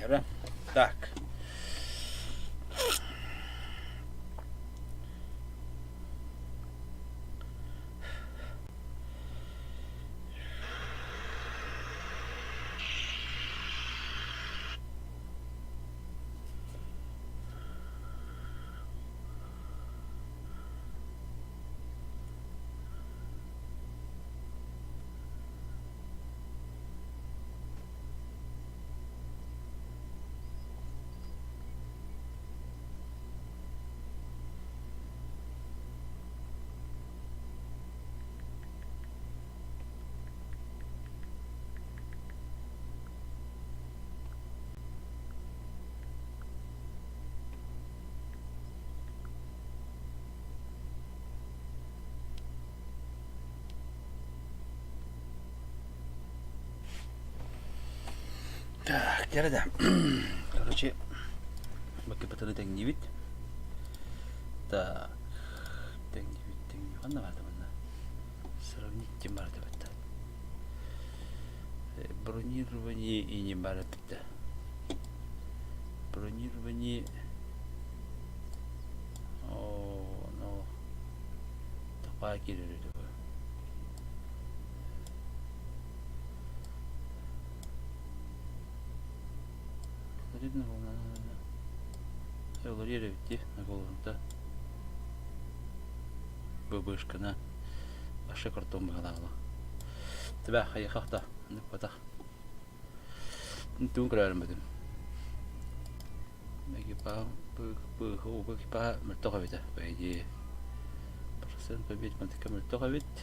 Яра. Так. Так, Яра, да. Короче, баки патаны теңдебит. Так. Теңдебит. Қандай барды мында? Сравнить тем барды бітті. Бронирование и не барды бітті. Бронирование... О, ну... Тақпа келер. Олар еревітте головында бөбөшкіні ашы картон бағалағылы. Тібә, қайықақта, нүк батақ. Түн кірәрім бөдім. Бөгі па мүртіға беті. Бәйде процент победить мантыка мүртіға бет.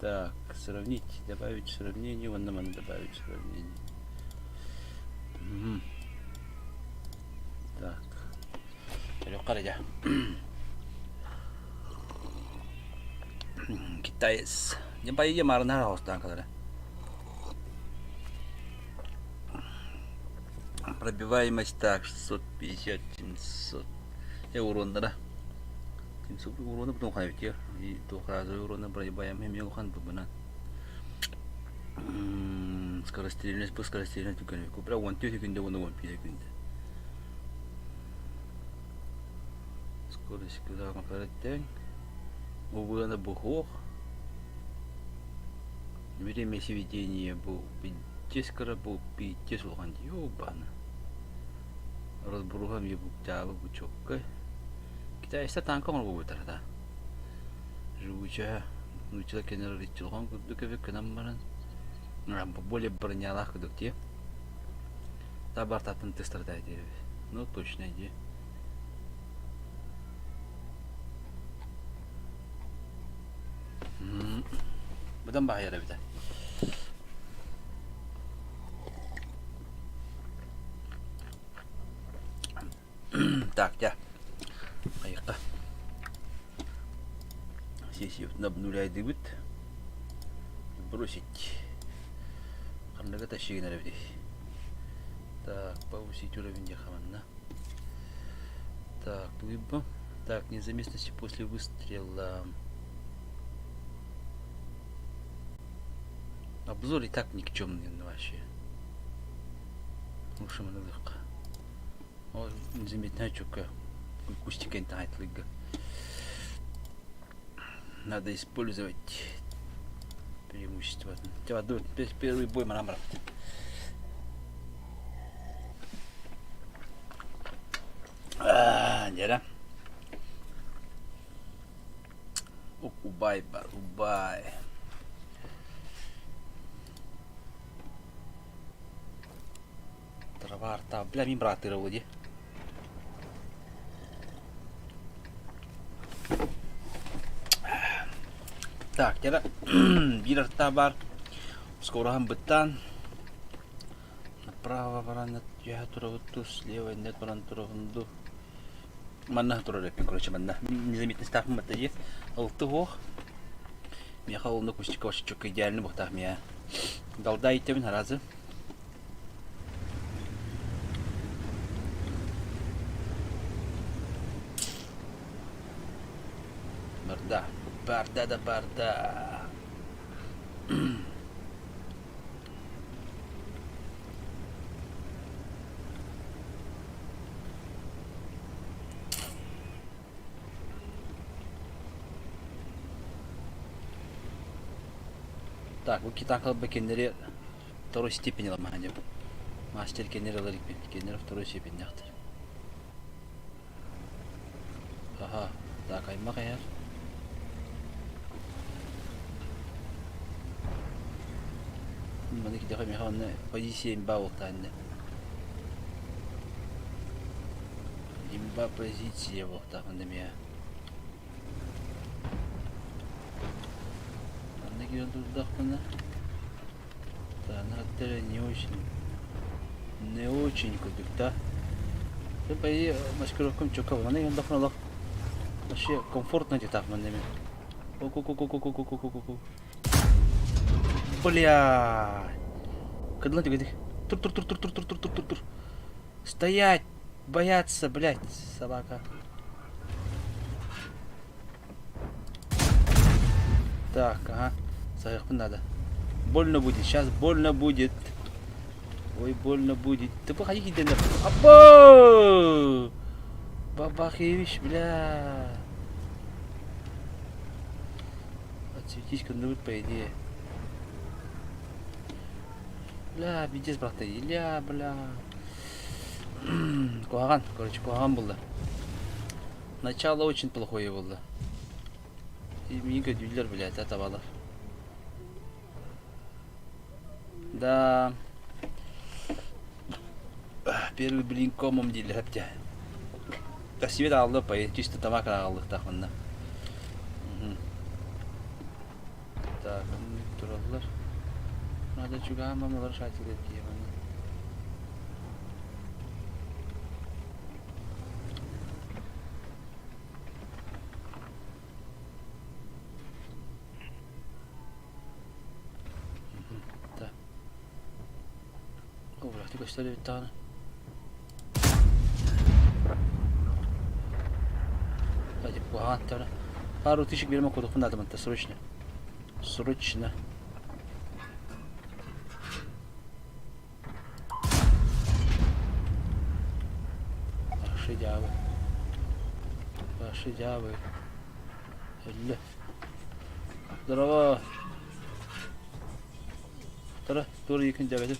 Так, сравнить. Добавить сравнение. Вон нам добавить сравнение. Так. Теперь қарайда. Китаец. Не поедем марна остан кадары. Пробиваемость так 650-700 евро да. 700 евро на потом ходить. И то раза евро на пробиваемость мне ухан бубна. Скорострельность по скорострельности купил. Купил вон тётик инде вон пилек инде. Скорость куда мы коротень. Увы на бухох. Время сведения был 50 был 50 лухан ёбана. Разбругам я буктава бучокка. Китайста танком был тарда. Живучая, ну человек не рычалган кудукове канамаран. Более бронялах кудукте. Табар татын тестардайды. Ну точно иди. Бұдан бағайыры біді. Так, я. Қайыққа. Сесию обнуляйды бұд. Бросить. Қандығы тащигін әрі біді. Так, повысить уровень яхаманна. Так, лыбо. Так, незаметности после выстрела. Обзор и так никчемный вообще. Лучше мы надо. О, незаметная чука. Кустика интайт лыга. Надо использовать преимущество. Первый бой манамра. Нера. Убай, убай. Варта, бля, ми брати роводі. Так, теперь бирар табар. Скоро хамбытан. Направо баранат я туровуту, слева нет баран туровунду. Манна турорепин, короче, манна. Незаметный став матади. Алтыгох. Меня холодно кустика вообще чука идеально бухтах меня. Далда и тем разы. Барда. Так, bu kitan kalıp kendileri второй степени ламаганеп. Мастер кеннер аларик бен. Кеннер второй степень яхтыр. Ага, так аймак аяр. Маны кидеха механны позиция имба вақтанды. Имба позиция вақтанды мея. Маны киден турдақпына. Да, на не очень кудык, да? Ты по идее маскировкам чукал, маны киден дақпына. Вообще комфортно где-то в мане. Ку-ку-ку-ку-ку-ку-ку-ку-ку. Бля. Кадлан ты говоришь? Тур-тур-тур-тур-тур-тур-тур-тур. Стоять! Бояться, блядь, собака. Так, ага. Заехать надо. Больно будет, сейчас больно будет. Ой, больно будет. Ты походи, Гиденер. Або! Бабахевич, бля. Отсветись, кандывают, по идее. Бля, пиздец, брат, Илья, бля. Куаган, короче, Куаган было. Начало очень плохое было. И Мига Дюллер, блядь, это валов. Да. Первый блин комом деле, хотя. Да себе дал, по чисто табак дал, так он на. Так, туралар. Надо чуга мамалар шатил эти. Да. О, блядь, ты что ли там? Давайте погано. Пару тысяч берем куда надо, man, срочно. Срочно. Ваши дявы. Здорово. Тур екен дявы.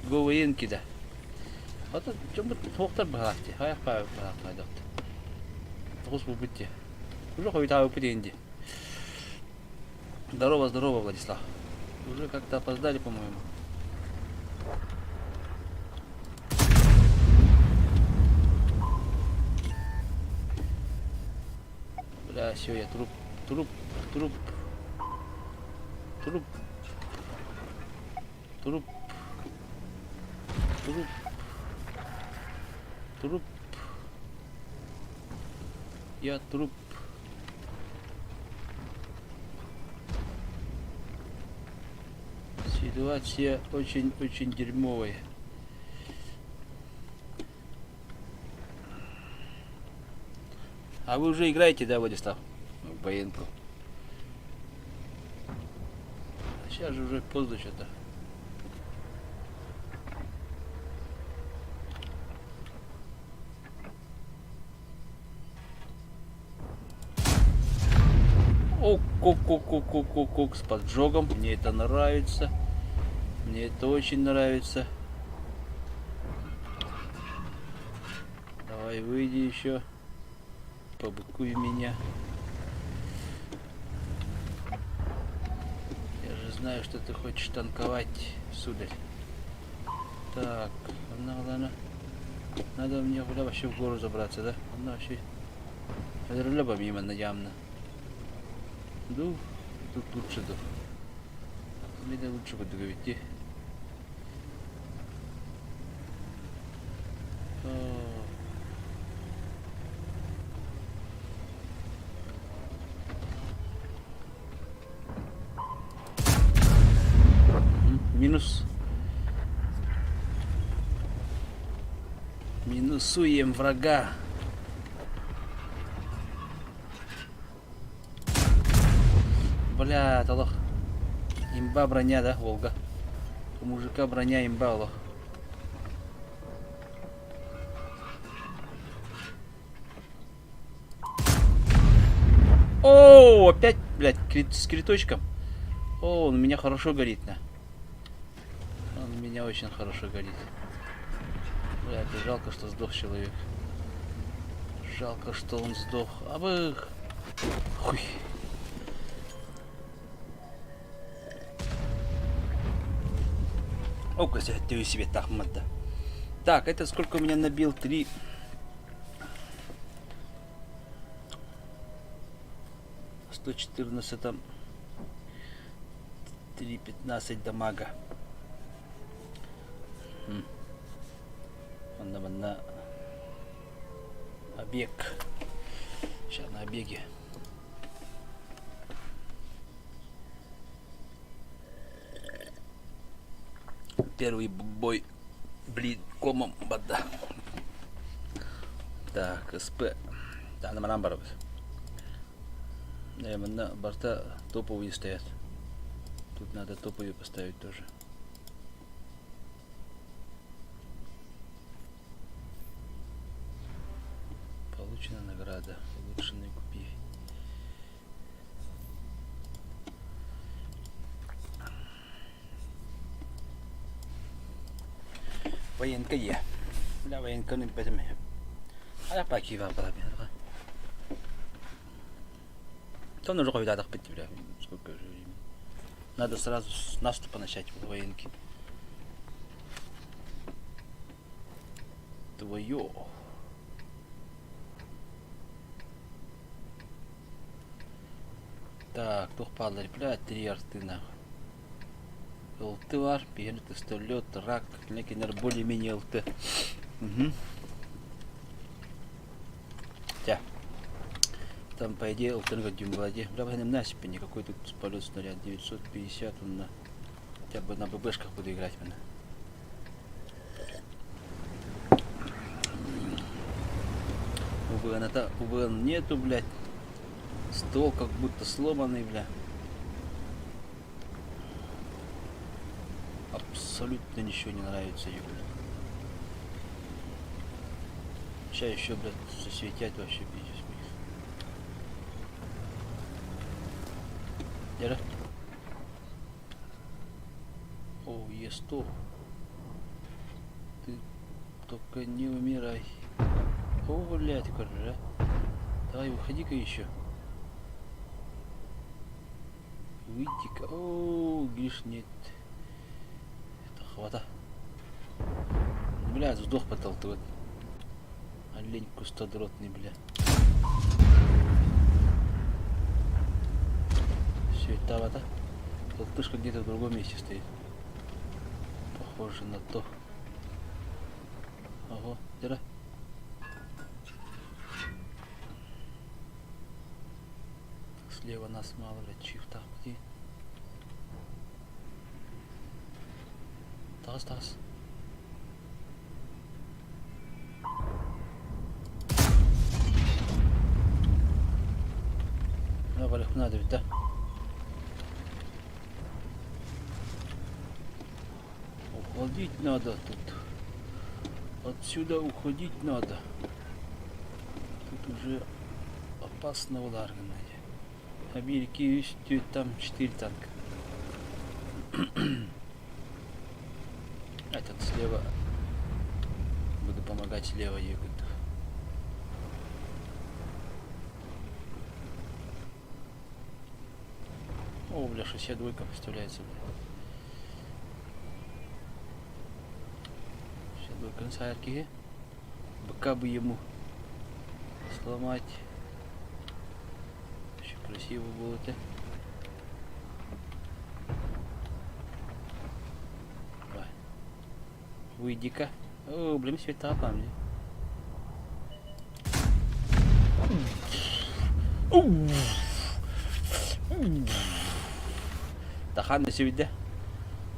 Гоуенки да. Вот чем бы тоқтар бағақты. Аяқ бағақты айдақты. Тоғыз бұл бітті. Уже қой тағы өпідейінді. Здорово, здорово, Владислав. Уже как-то опоздали, по-моему. Бля, все, я труп. Труп. Труп. Труп. Труп. Труп. Труп. Я труп. Ситуация очень дерьмовая. А вы уже играете, да, Владислав? В военку. Сейчас же уже поздно что-то. О, кук, с поджогом. Мне это нравится. Мне это очень нравится. Давай, выйди еще. Побыкуй меня. Я же знаю, что ты хочешь танковать, сударь. Так, надо мне вообще в гору забраться, да? Она вообще... Это рыба мимо, явно. Ду, тут лучше ду. Мне лучше буду говорить. Минус. Минусуем врага. Бля, это лох. Имба броня, да, Волга? У мужика броня имба, лох. О, опять, блядь, с криточком. О, он у меня хорошо горит, на. Он у меня очень хорошо горит. Блядь, жалко, что сдох человек. Жалко, что он сдох. А вы... Хуй. О, кстати, ты себе тахмада. Так, это сколько у меня набил? 3... 114 там 3.15 дамага. Он нам на обег. Сейчас на обеге. Первый бой, блин, комом вода. Так, СП. Да, на наоборот. На борта топовые стоят. Тут надо топовые поставить тоже. Получена награда. Улучшенный купи. Военка е. Бля, военка не пойдем. А я паки вам подобен. То нужно кое-то так пойти, бля. Сколько же времени. Надо сразу с наступа начать в военке. Твое. Так, тух падали, блядь, 3 арты нахуй. ЛТ вар, пиенет, пистолет, рак, некий, наверное, более-менее ЛТ. Угу. Тя. Там, по идее, ЛТ на дюймгладе. Бля, в насипе никакой тут полет снаряд 950, он на... Хотя бы на ББшках буду играть, блин. УВН нету, блядь. Стол как будто сломанный, бля. Абсолютно ничего не нравится, ёбля. Сейчас еще, блядь, засветять вообще пиздец. Дера. О, Е100. Ты только не умирай. О, блядь, короче, а? Давай, выходи-ка еще. Выйди-ка. О, Гриш, нет. Это хвата. Бля, сдох потолтывает. Олень кустодротный, бля. Все, это хвата. Толтышка где-то в другом месте стоит. Похоже на то. Ого, дыра. Слева нас мало, блядь, чифта. Где? Тас. Давай, надо ведь, да? Уходить надо тут. Отсюда уходить надо. Тут уже опасно ударно. Америки есть там 4 танка. Этот слева. Буду помогать слева ехать. О, бля, 62 поставляется, бля. 62 концертки. Бока бы ему сломать. Еще красиво было это. Выйди-ка. О, блин, света по мне. Тахан на сегодня.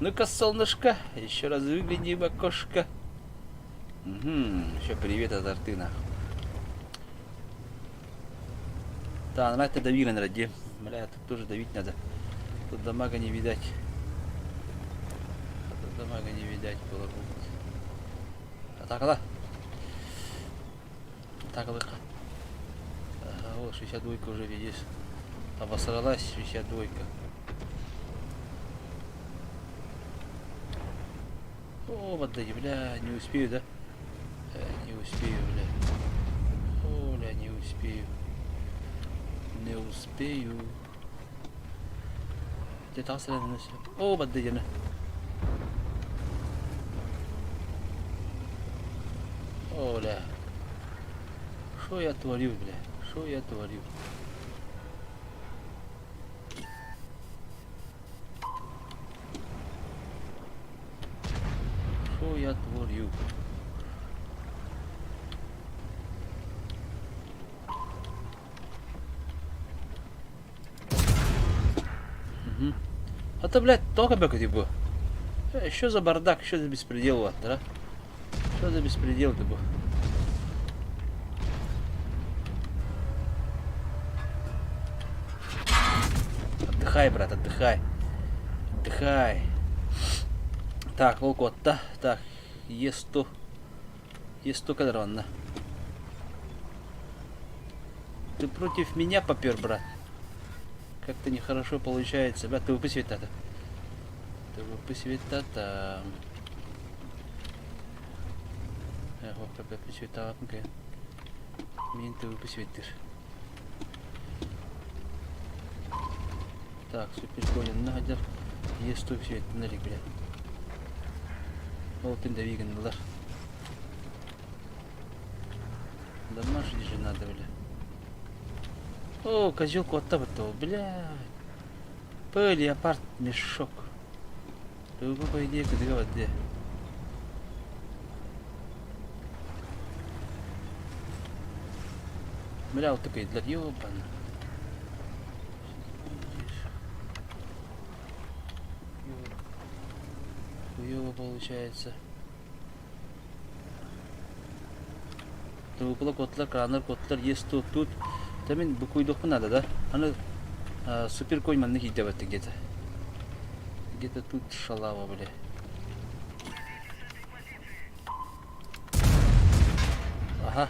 Ну-ка, солнышко, еще раз выгляни в окошко. Угу. Еще привет от Артына. Да, на это давили на раде. Бля, тут тоже давить надо. Тут дамага не видать. Тут дамага не видать было. Атакала. Атакала. Ага, вот 62 уже видишь. Обосралась вся двойка. О, вот да, бля, не успею, да? Не успею, бля. О, бля, не успею. Не успею. Где та сразу на все. О, вот да, я. О, бля. Что я творю, бля? Что я творю? Что я творю? Угу. А то, блядь, только бы типа. Что за бардак, что за беспредел, вот, да? Что за беспредел, типа? Отдыхай, брат, отдыхай. Отдыхай. Так, волкотта. Так, Е100. Е100 кадрон. Ты против меня попер, брат? Как-то нехорошо получается. Брат, ты выпусти это. Ты выпусти это. Ого, как выпусти это. Мин ты выпусти. Так, супер конен нагадер. Е100 все это налик, бля. Олтын да виганлар. Домашний же надо, бля. О, козелку оттабытал, бля. Пыли, апарт, мешок. Ты по идее, куда его где? Бля, вот такой для ёбана. Хуёво получается. Ты котлар, кранар, котлар есть тут. Тамин букуйдох надо, да? Она супер конь man не идет где-то. Где-то тут шалава, бля. Ага.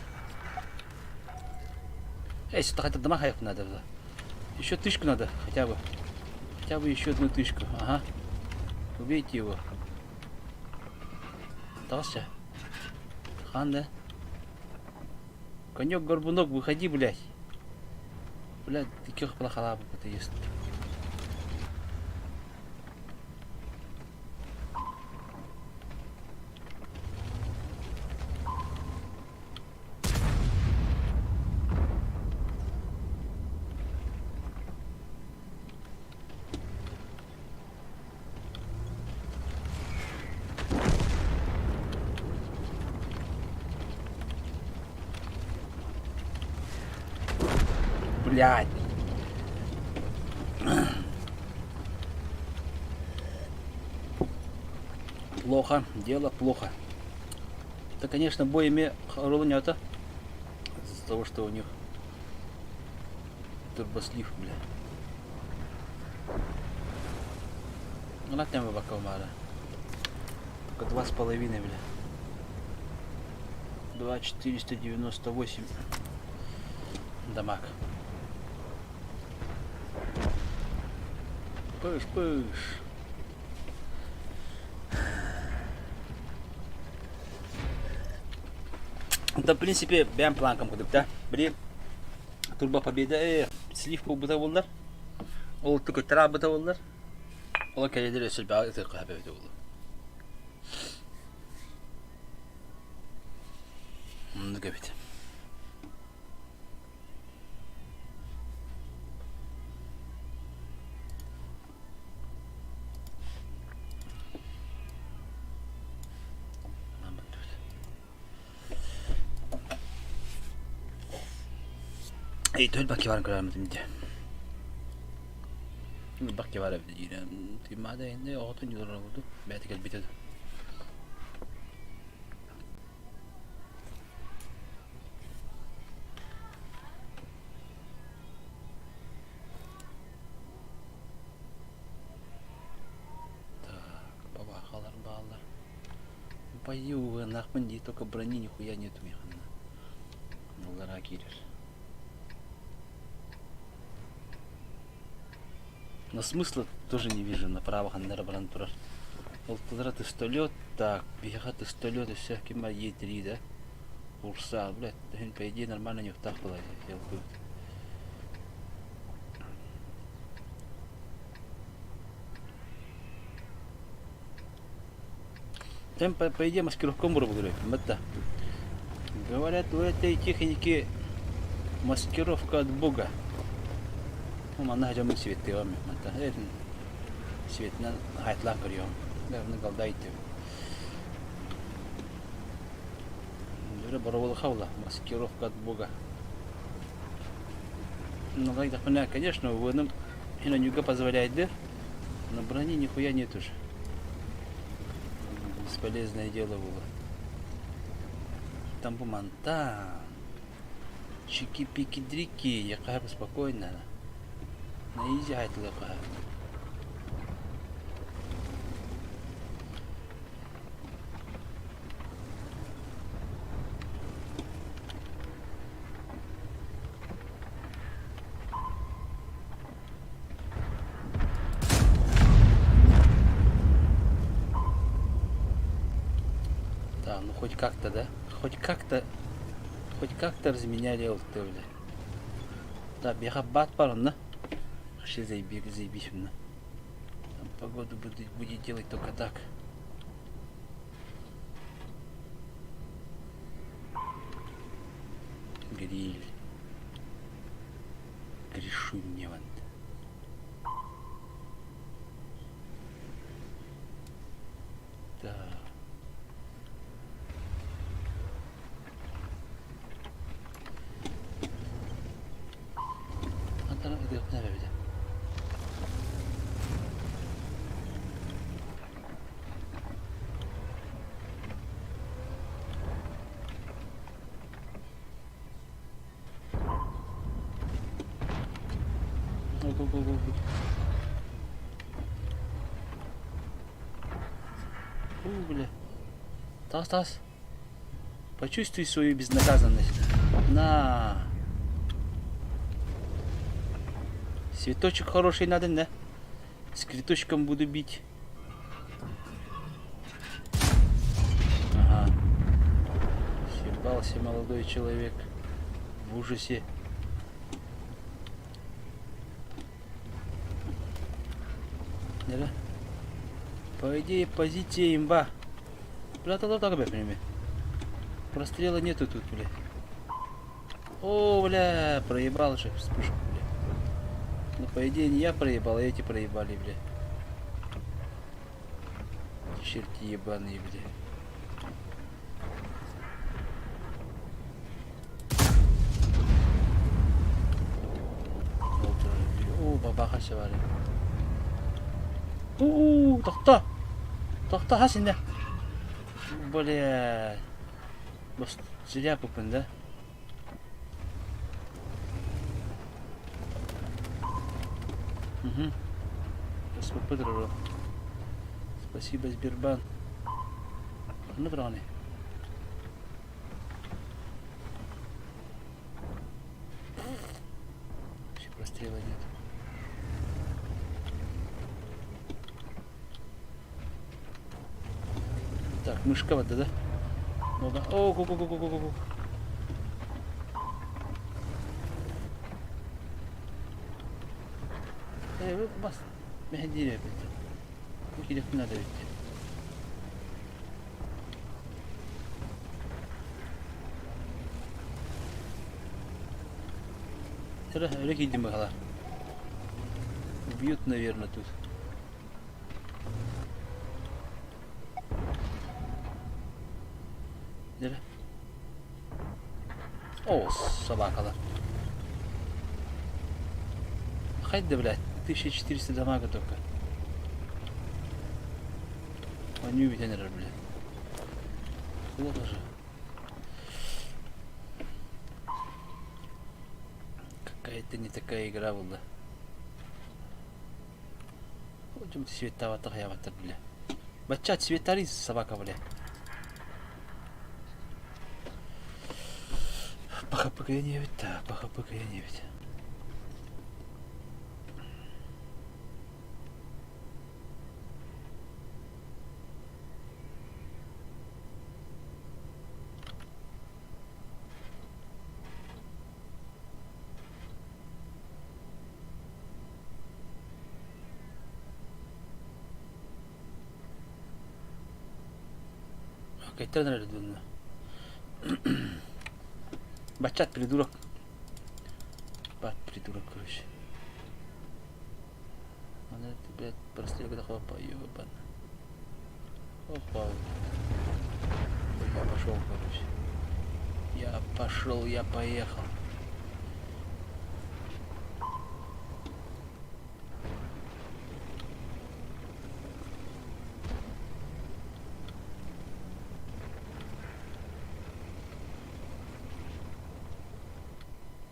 Эй, сюда хотя дома хаев надо, да? Еще тычку надо, хотя бы. Хотя бы еще одну тычку. Ага. Убейте его. Дался. Хан, да? Конек, горбунок, выходи, блядь. Блядь, таких плохолабов это есть. Блядь. Плохо, дело плохо. Это, конечно, боями рулонята. Из-за того, что у них турбослив, бля. Она там выбакал мара. Только 2,5, бля. 2,498 дамаг. Пыш. Да, в принципе, бәм планкам кудып, да? Бір турбо победа, сливка бұта болдар. Ол түкі тыра бұта болдар. Ола кәледер өсіл бәғі тұқы әбәуді болды. Мұнды көбет. Ей, төл бәкке барын көрәрмедім де. Бәкке бар әбді дейін. Түймады енді оғытын юлар болды. Бәті кәл бетеді. Так, бабақалар, бағалар. Баю, нахмын дейді, только брони нихуя нету механа. Оларға керер. Но смысла тоже не вижу направо хандара баран турар. Олталара тыстолет, так, бега тыстолет и всякие мои три, да? Урса, блядь, по идее нормально не втах было, я бы. Там, по идее, маскировком буду говорить, мата. Говорят, у этой техники маскировка от Бога. Ну, она хотя бы свет его, мата. Это свет на хайтла курьем. Да, на голдайте. Уже боровала хаула, маскировка от Бога. Ну, так понятно, конечно, в этом Хинонюга позволяет, да? Но брони нихуя нет уже. Бесполезное дело было. Там буманта. Чики-пики-дрики. Я кажу спокойно. Наезжает лоха. Да, ну хоть как-то, да? Хоть как-то разменяли ЛТВ. Да, бега бат парна. Вообще заебись. Там погоду будет делать только так. Гриль. Грешу мне вон. Да. Антара идет наверх. Го. Бля. Тас. Почувствуй свою безнаказанность. На. Цветочек хороший надо, да? С цветочком буду бить. Ага. Съебался молодой человек. В ужасе. Да? По идее, позиция имба. Бля, так, бля. Прострела нету тут, бля. О, бля, проебал же вспышку, бля. Ну, по идее, не я проебал, а эти проебали, бля. Черти ебаные, бля. О, бабаха шевали. Тахта хасин, да? Бля. Бос, зря купен, да? Угу. Спасибо, спасибо, Сбербанк. Ну, правильно. Вообще прострела нет. Так, мышка вода, да? О, го. Вы бас. Мехдире, блядь. Выкидев не надо ведь. Реки Димагала. Убьют, наверное, тут. О, собака. Хайда, блядь. 1400 дамага только. Он не увидит, наверное, блядь. Плохо же. Какая-то не такая игра была. Вот чем световато я вот бля. Бачат светарис собака, бля. Паха я не ведь, да, паха я не ведь. Кайтар наряду. Бачат, придурок. Бат, придурок, короче. Она, блядь, прости, когда хлопа, ёбан. Опа. Я пошел, короче. Я пошел, я поехал.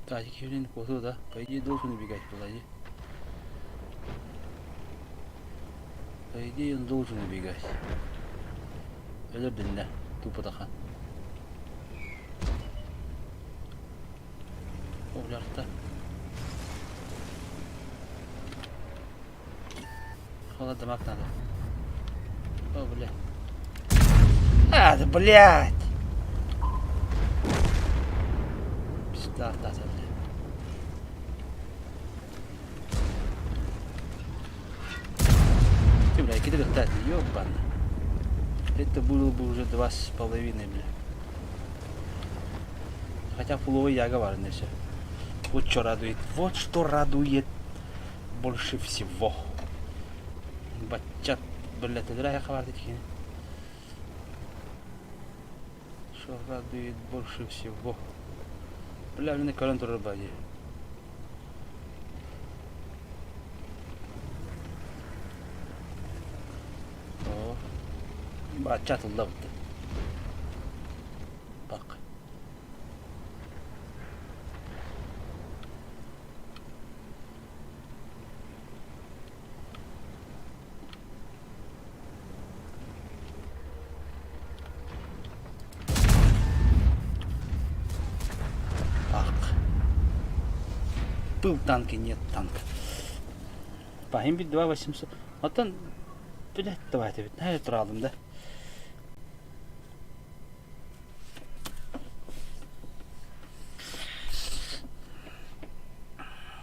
Тазик хилин косу, да? По идее должен убегать, полади. По идее он должен убегать. Ölürdün de. Tupı takan. Овлярта. Холодомак надо. О, блядь. А, да блядь! Пизда, да, блядь. Ты, блядь, кидай так, ёбан. Это было бы уже 2,5, бля. Хотя фуловый яга варный все. Вот что радует. Вот что радует больше всего. Бачат, блядь, ты драя хватит такие. Что радует больше всего. Бля, блин, каранту рыбади. О, бачат лавд. Бак. Был танк и нет танка. Пахим бит 2800. Вот он, блядь, давайте ведь, наверное, традом, да?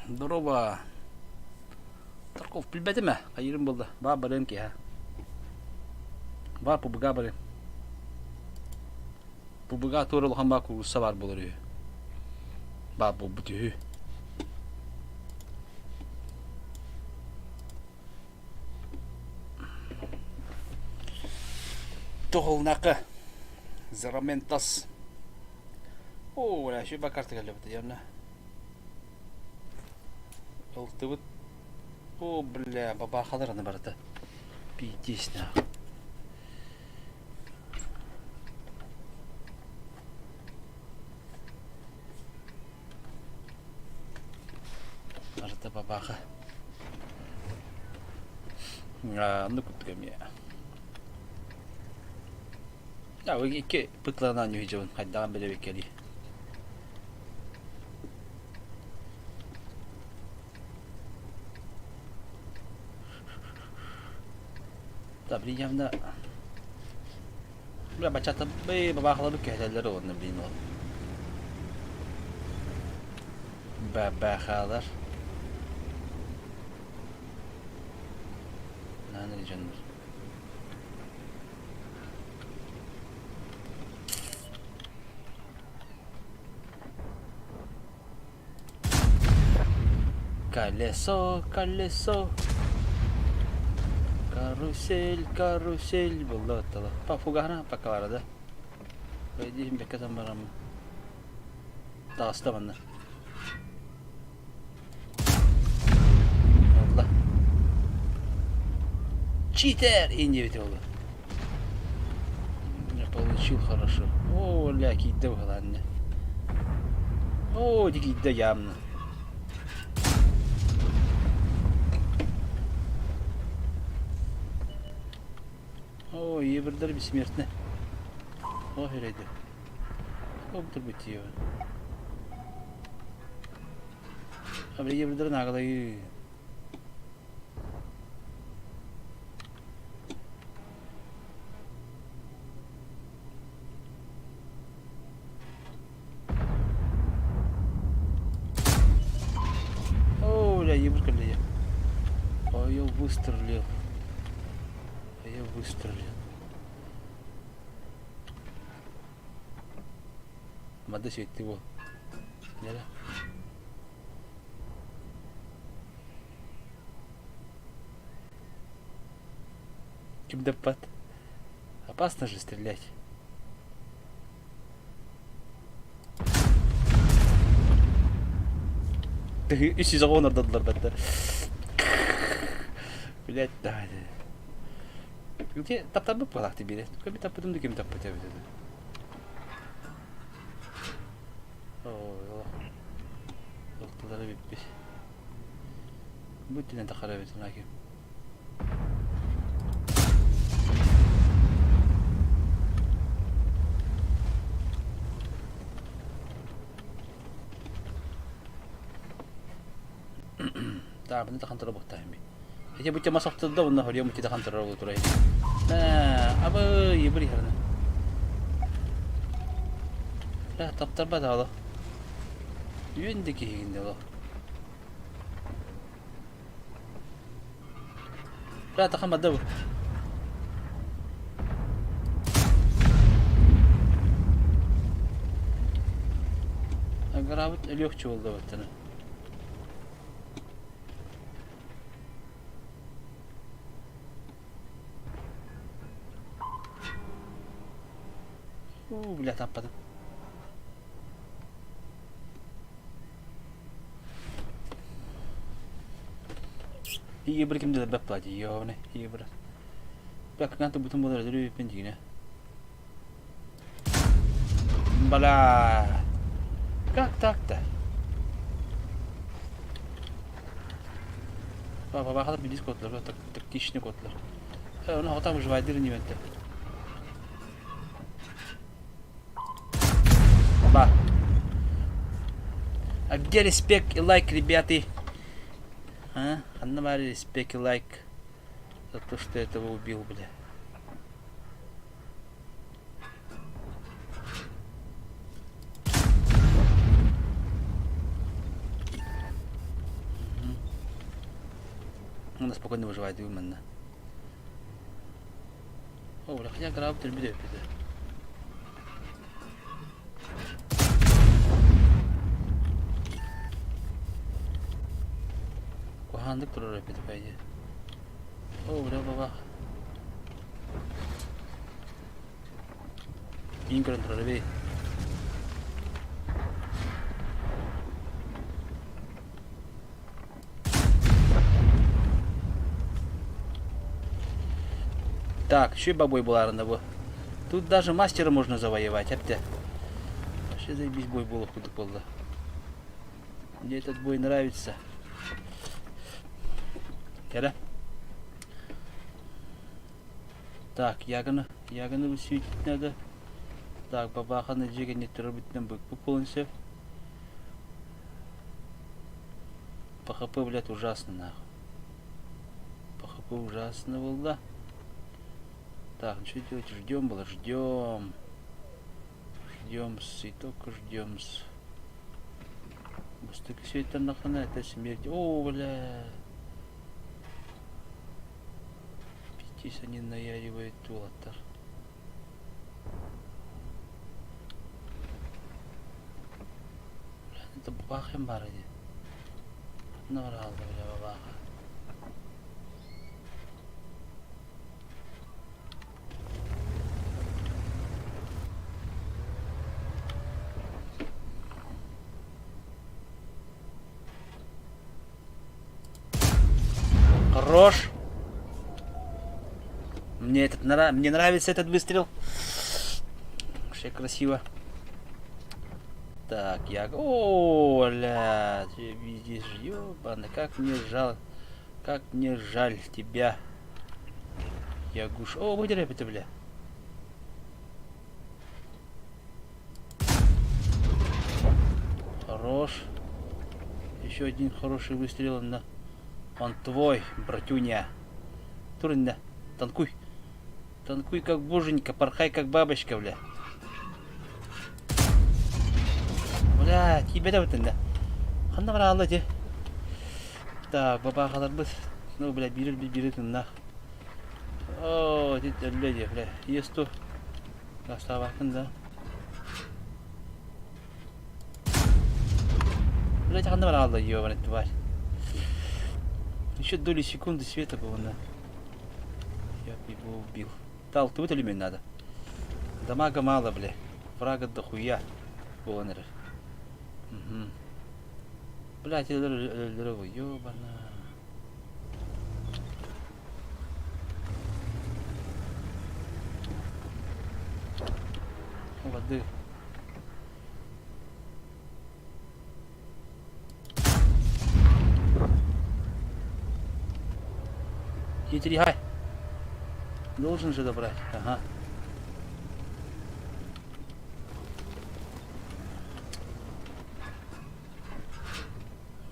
Здорово. Торков, билбеди ме? Кайырым болды. Ба барым ки, ha. Бар пубыга барым. Пубыга турылған ба курса бар болыр үй. Ба бұл бүтү. Тоғылнақы. Зараментас. О, бля, еще ба карта кәлі бұты, явно. Олты бұт. О, бля, баба қадыраны барыты. Пиздесіне. Барыты бабаға. Ну күттігім я. Ya o iki pıtlarından yiyeceğim. Hadi daha böyle bekleyelim. Tabii yanımda bir bacata bir babakları kehlerleri onu bilin o. Babaklar. Ne diyeceğim? Колесо, колесо. Карусель, карусель. Было это. По фугана, по каварда. Пойди, бекатам барам. Да, оставанно. Allah. Читер! И не видел. Я получил хорошо. О, ля, кидал, ладно. О, кидал явно. О, ебірдер бессмертный. О, херейді. О, бұтыр бүтті ебір. Абыр ебірдер нағылай. О, ля, ебір кірлі. Ой, я выстрелил. Я выстрелил. Мады сөйтті бұл. Нері? Кім даппат? Опасно же стрелять. Үш жүз оғын ұрдадылар бәтті. Блять, давай. Где таптабы палақты бере? Көбі таппадымды кем таппат әбеді. Ой, оқтылары беппес. Бүттінен тақара бетін әкем. Да, bunu da kantora buktayım bir. Hece bu tema soktı da bundan horiya muti da kantora olur turayı. Abi yibri herna. La taptar bada ola. Yündeki higinde ola. La takamadı bu. Agarabıt ölüyokçu oldu vatanı. Бля, таппадым. Иге бір кімді бәп плати, ёвне, иге бір. Бәк қанты бұтын болар, дүрі өппен дегіне. Бля. Как так-то? Баба қалар бидис котлар, тактичный котлар. Оны хатам жвайдыр нементі. Ба. А где респект и лайк, ребята? А? Анна респект и лайк за то, что этого убил, бля. Он спокойно выживает, именно. О, бля, хотя граб тербидет, бля. Handık durur repeti bence. Oo bile baba. İn görüntüleri bir. Так, еще и бабой была на его. Тут даже мастера можно завоевать, опять. Вообще заебись бой был куда полда. Мне этот бой нравится. Кәлі. Так, ягыны высветить надо. Так, бабаханы жеген еттері бүтінен бүк полынсы. ПХП, блядь, ужасно, нахуй. ПХП ужасно было. Так, ну что делать? Ждем было, ждем. Ждем-с, и только ждем-с. Быстро все это нахуй, это смерть. О, бля. Здесь они наяривают тулатар. Это бабаха баради. Наврал, бля, бабаха. Хорош. Мне нравится этот выстрел. Вообще красиво. Так, я... О, ля, ты видишь, ёбана, как мне жаль тебя. Ягуш. О, будь рэпета, бля. Хорош. Еще один хороший выстрел на... Он твой, братюня. Турня, танкуй. Танкуй как боженька, порхай как бабочка, бля. Бля, тебе да вот да. Ханна брала де. Так, баба халар быс. Ну, бля, бирит нах. О, dit бля, бля. Есть то. Остава да. Блять, анда бар алла ёбаный тварь. Еще доли секунды света было на. Я бы его убил. Тал, ты вытали мне надо. Дамага мало, бля. Врага дохуя. Бонер. Угу. Блять, дорогу, ёбана. Воды. Хай. Должен же добрать. Ага.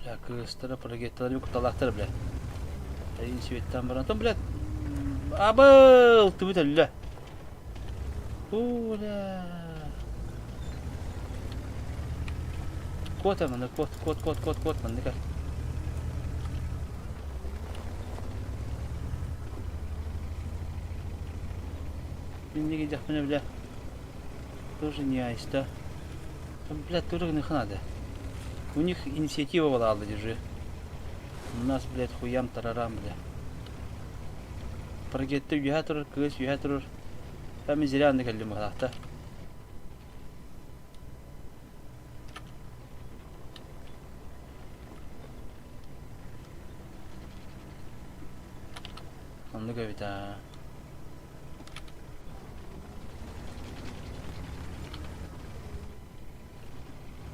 Бля, кыстыра прогеттер yok талактыр, бля. Эйн светтен баран. Там, бля. Абыл, ты бля. Уля. Кот, мана, кот, мана, как. Мне гидях меня, бля. Тоже не айста. Там, бля, тоже не надо. У них инициатива была, держи. У нас, блядь, хуям тарарам, бля. Прогетты юхатур, кыс юхатур. Hem zira anda geldim hatta. Anlık evet ha.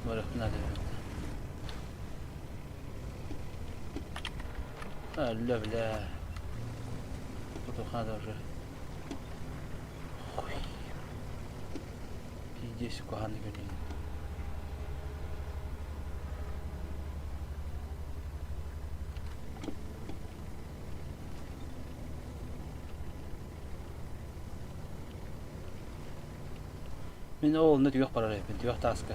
Varık nerede? Allah bile. Bu da kadar. Здесь кухонный гулин. Мен оğlunda tüyök para yapayım, tüyök taska.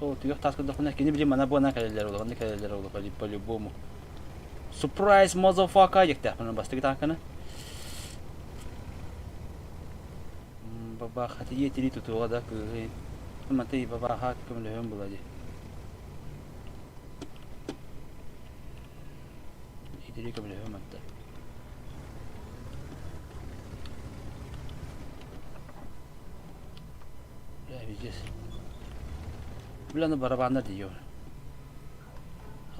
O tüyök taska da kuna kini bileyim bana bu ana kaleler oldu, bana kaleler oldu по-любому. Surprise motherfucker yekte, bana bastı tankını. Baba hati yetiri tutu ada ke. Mati baba hak kemlehum bulaji. Yetiri kemlehum matta. Ya bijis. Bulan barabanda diyor.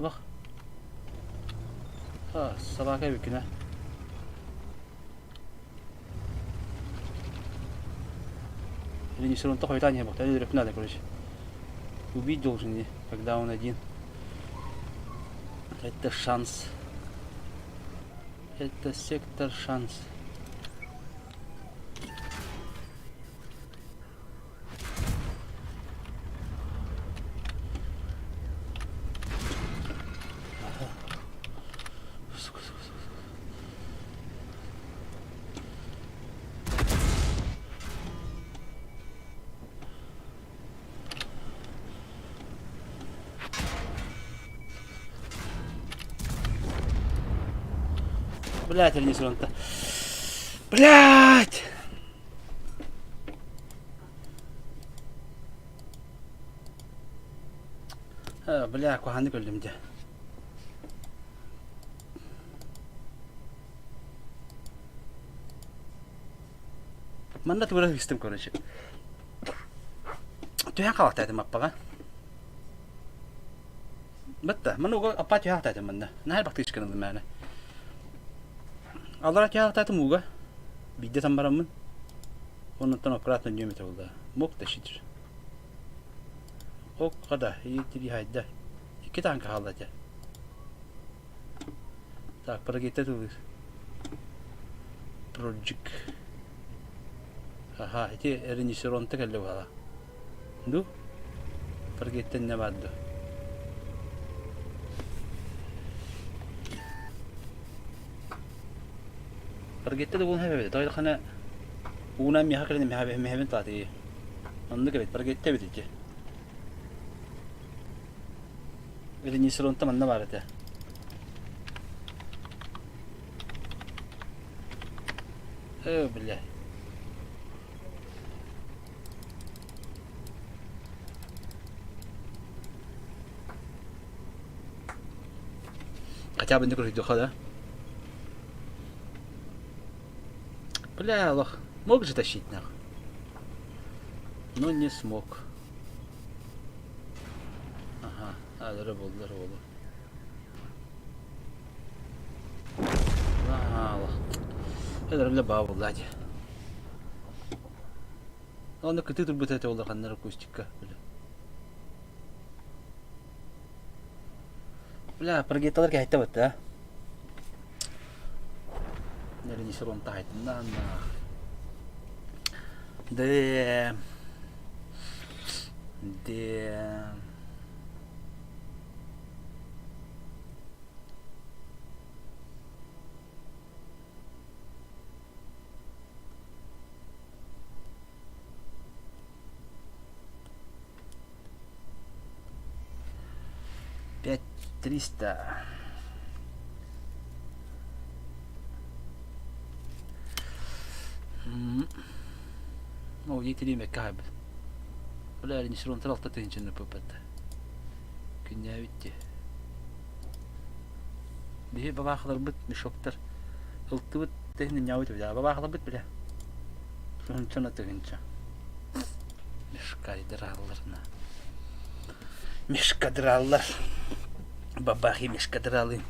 Bak. Ha, sabah kayak begini. Или не все равно такой тань, бог, или надо, короче. Убить должен, когда он один. Это шанс. Это сектор шанс. Блять, или не срон-то. Блять! Бля, куханны gördüm de. Манда турак истем, короче. Түйен қалақтайды маппаға. Бітті, мұны апа түйақтайды мұнда. Нәл бақты ішкеніңді мәні. Аллара түйақтайды мұға. Бидде там барамын. Оннан аккуратно диаметр болды. Мок та шитір. Ок, қада, еттері хайда. Екі танка қалады. Так, прогетті тұлыз. Project. Ага, эти ренесеронты кәлі бала. Ду? Прогеттен не бадды. Прогетті де болын әбеді. Дайды қана уғынан меха кірені мехабен таты. Онды кәбет, прогетті әбеді. Ренесеронты манна бар әті. Бля. хотя бы не крутить духа, да? Бля, лох. Мог же тащить, нахуй. Но не смог. Ага. Дары болды, дары болды. Лох. Дары бля баа болды, ади. Оны күті тұрбыт әте олар қаннар акустика, бля. Бля, прогеталар кәйті бәтті, а? Нәрі несір оны тағайтын, нах. Де... Пять 300. О, не телемек кайб. Бля, не срон тралта тынчыны пыпатты. Күнне битти. Бие бабахлар бит мешоктар. Ылты бит техни няут бит. Бабахлар бит бля. Шунчана тынча. Мешкайдыралларна. Мешкадраллар. Бабахи мешкадралы.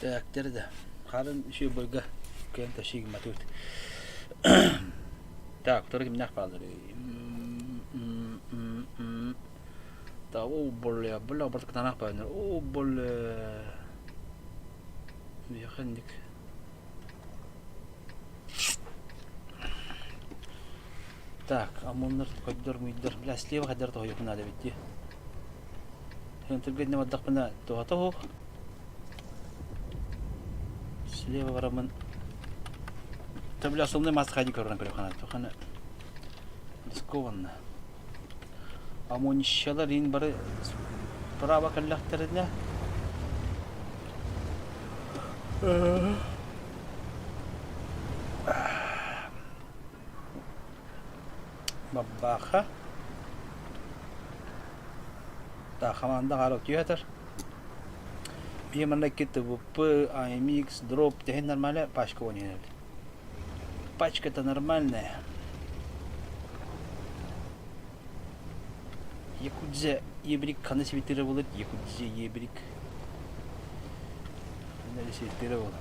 Так, терда. Харын еще бойга. Кента шиг матут. Так, второй меня хвалили. Да, о, более, барт катанах пойнер. О, более. Механик. Так, амоннер коддор миддер. Бля, слева хадер то yok надо ведь. Хен тергедне ваддак бана то. Слева вараман. Та бля, сумны маст хади көргөн көрөхана. Тохана. Скованна. Амонищалар ин бары право каллахтарына. Бабаха. Да, хаманда гарып тиятар. Бимана китте ВП, AMX, дроп, техен нормальная пачка у нее. Пачка-то нормальная. Якудзе ебрик каны свитері болады. Якудзе ебрик. Каны свитері болады.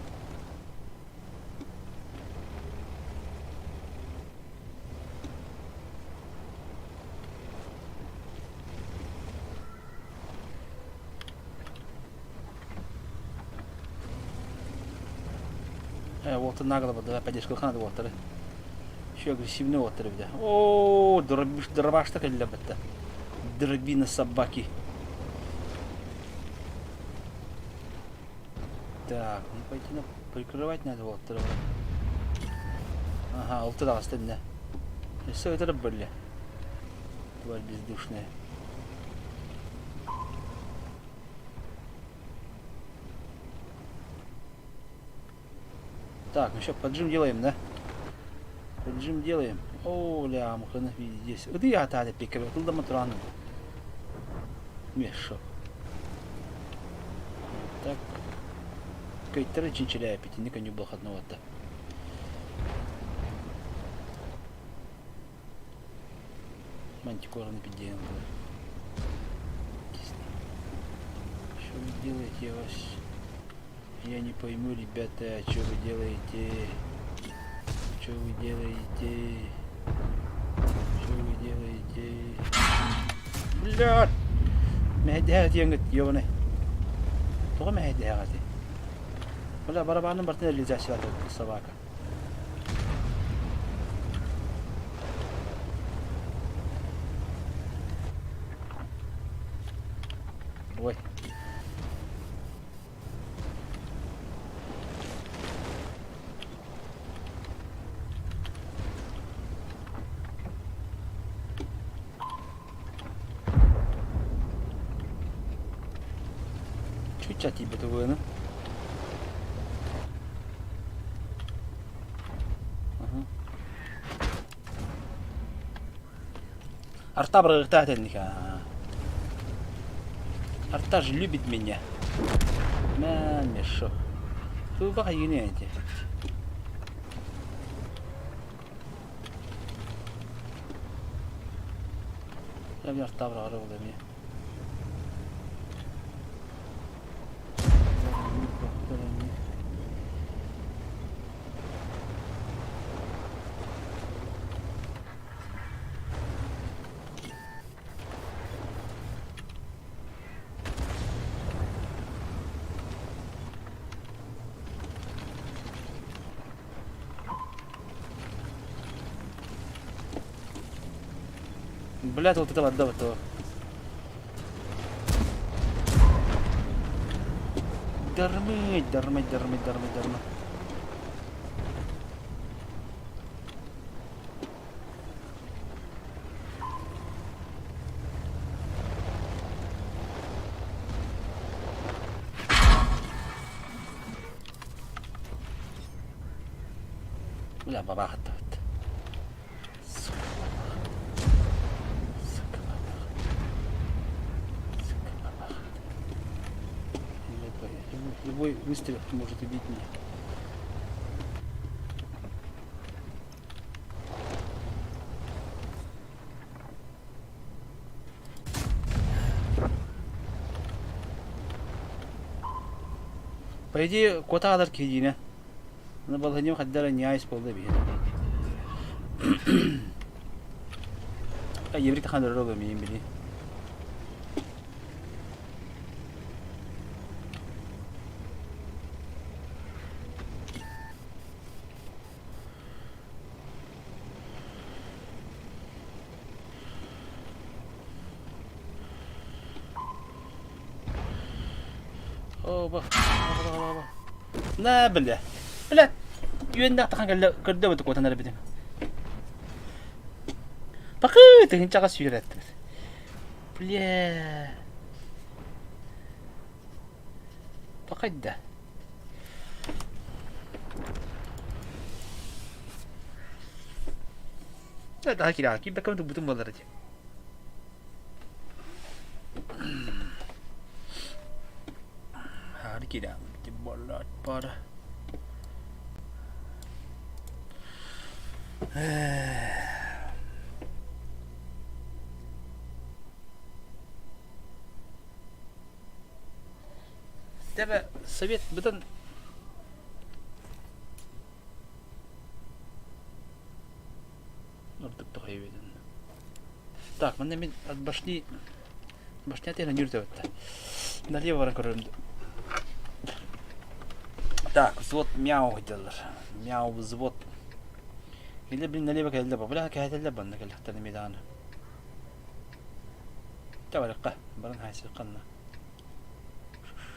Вот нагло, давай поддержку хана вот. Еще агрессивный вот, ребята. О, дробаш так или это? Дробина собаки. Так, ну пойти на прикрывать надо вот. Ага, вот туда остальное. Все это были. Тварь бездушная. Так, ну что, поджим делаем, да? Поджим делаем. О, ля, мухана здесь. Где я тада пиковый? Туда матрану. Мешок. Так. Какой-то чинчеляя пятиника не было одного-то. Мантикора на пидеем. Что вы делаете, я вас... Я не пойму, ребята, что вы делаете? Что вы делаете? Что вы делаете? Блядь! Мехдеhat yang ёбаный. Только мехдеhat. Бля, барабанным бартын реализация собака. Ой. чати бетовыны. Арта брыгта тенника. Арта же любит меня. Мешо. Ты пока не эти. Я мне арта брыгта мне. Блядь, вот этого отдал этого. Дармыть. Бля, бабахат. Любой выстрел может убить меня. По идее, кота адар кидина. На балганем хаддара не айсполда бия. А еврей тахан дорога мием били. Оба. На, бля. Бля. Юэндак тахан кырда вот кота нарабидин. Пока ты не чага сүйрәт. Бля. Пока да. Да, кира, кибда кам бутун болар эти. Har kira, det bollar bara. Тебе совет бутун. Так, мы от башни отеля не ждет. Налево ранкорем. Так, взвод мяу хотел. Мяу взвод. Или блин налево كده اللبن ولا كده اللبن نقول حتى الميدان تورقة برن هاي سقنا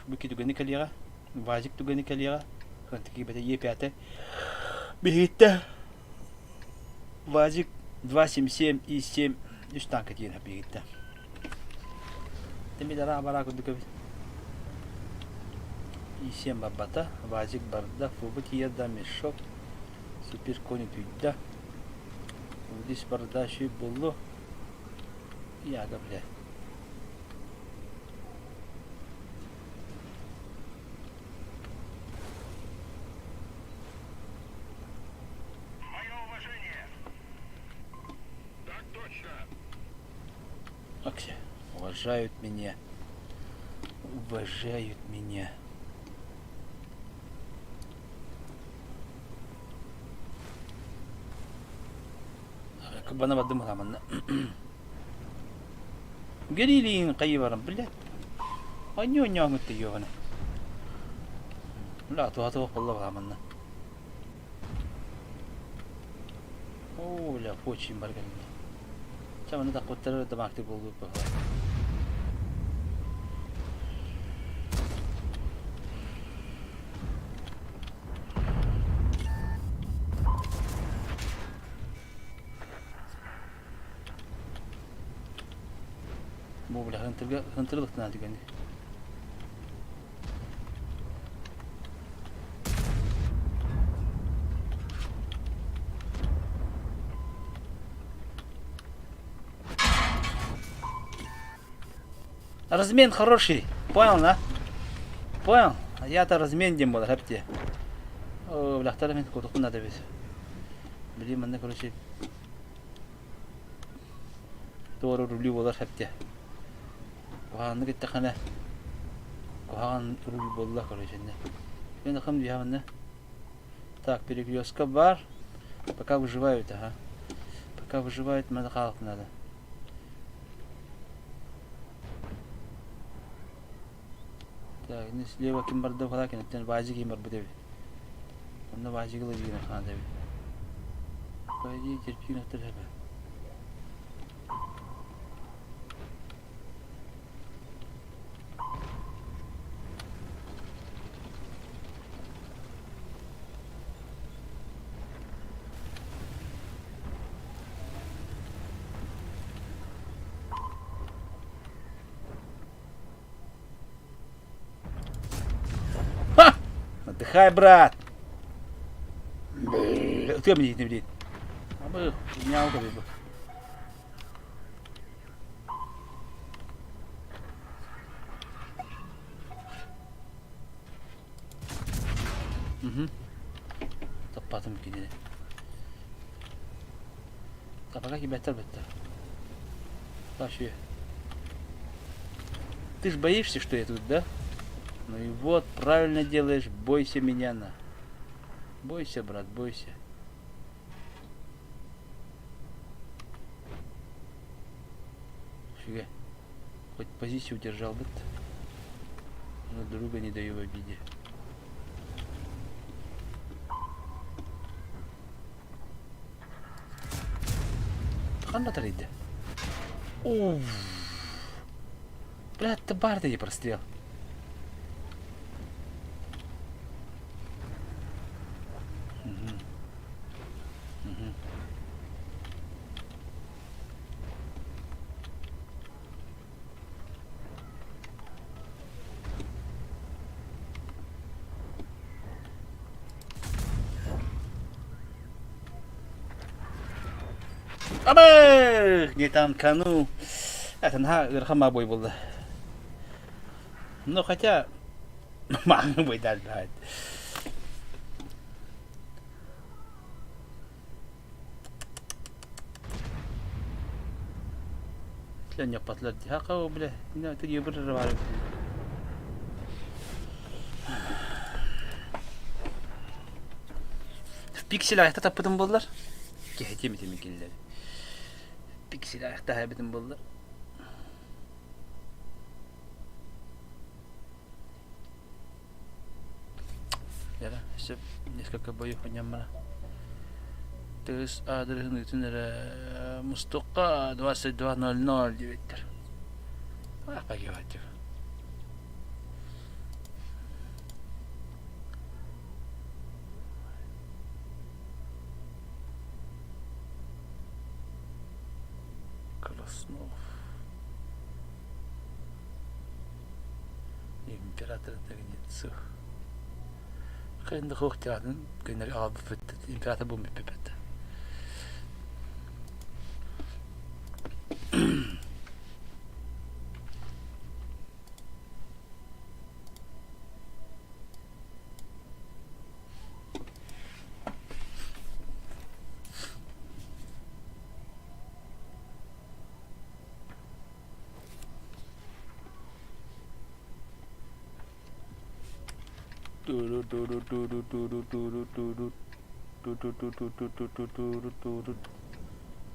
بكي تغني كليغا واجك تغني كليغا كنت كي بتا يبياته بهيتا واجك 277 и 7 лишь так один бегита теми дара бара куд каби и 7 бабата واجك барда фубки яда мешок супер кони түйдә. Удис бардаши буллу. Я габля. Мое уважение. Так точно. Акся, уважают меня. Уважают меня. Bana badım zamanla. Gelilin kayıvarım bile. Anyo ngıttı yovana. La tuha kolla zamanla. Oo la poçim bargan. Çamanı da kotları da makti buldu bu. مو بلا هنتلقى هنتلقى تنادي قني Размен хороший. Понял, да? Понял? А я-то размен дем был, хапте. О, бляхтар мен кутук надо без. Блин, мне, короче, 2 рубли болар хапте. Куханны кетті қана. Кухан рубль болла, короче, не. Мен ахам диян, не. Так, перекрестка бар. Пока выживают, ага. Пока выживают, надо халк надо. Так, ini слева кем бар да фала кен, тен бази кем бар бу. Онда бази гылы дигән хан да. Бази терпи нәтер хәбә. Отдыхай, брат. Ты мне не блин. А мы не алкоголь был. Угу. Топатым кине. Тапака кибеттер бетте. Вообще. Ты ж боишься, что я тут, да? Ну и вот, правильно делаешь, бойся меня, на. Бойся, брат, бойся. Фига. Хоть позицию удержал бы-то. Но друга не даю в обиде. Ханна таридde. Уф. Блядь, это барда не прострел. Абах! Не танкану. Это на верхама бой был. Но хотя... Мама бой дать. Тлен yapatlar. Haqa o bile. Ne tüy bir var. Piksel ayakta tapadım bollar. Gehtim temikiller. Piksel ayakta habedim bollar. Яра, еще несколько боев у Нямара. Тыз адресный тунера Мустука 22:00 диветтер. А погибать. Краснов. Император Дагнецов. Kendi hohtiyadın göneri abi fıttı. İmparator bu müpepette.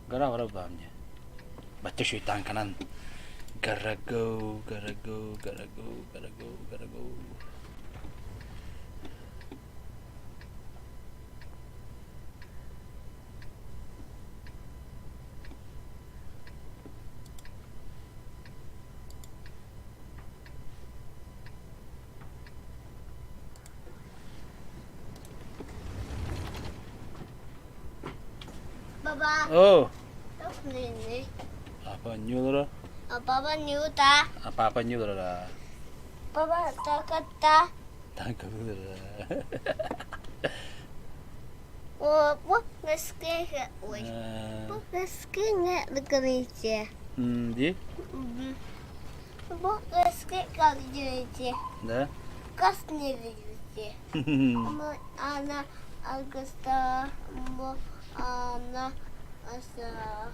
Gara gara bamnya. Baca syaitan kanan. Gara go. Baba. Oh, Tóc này. apa nyulra? Baba new ta. Apa nyulra? Baba ta. Tangkap nyulra. What let's get away. Let's get the creature. Di? Вот доски как делаете? Да? Как не видите? Она Агуста, она Аса.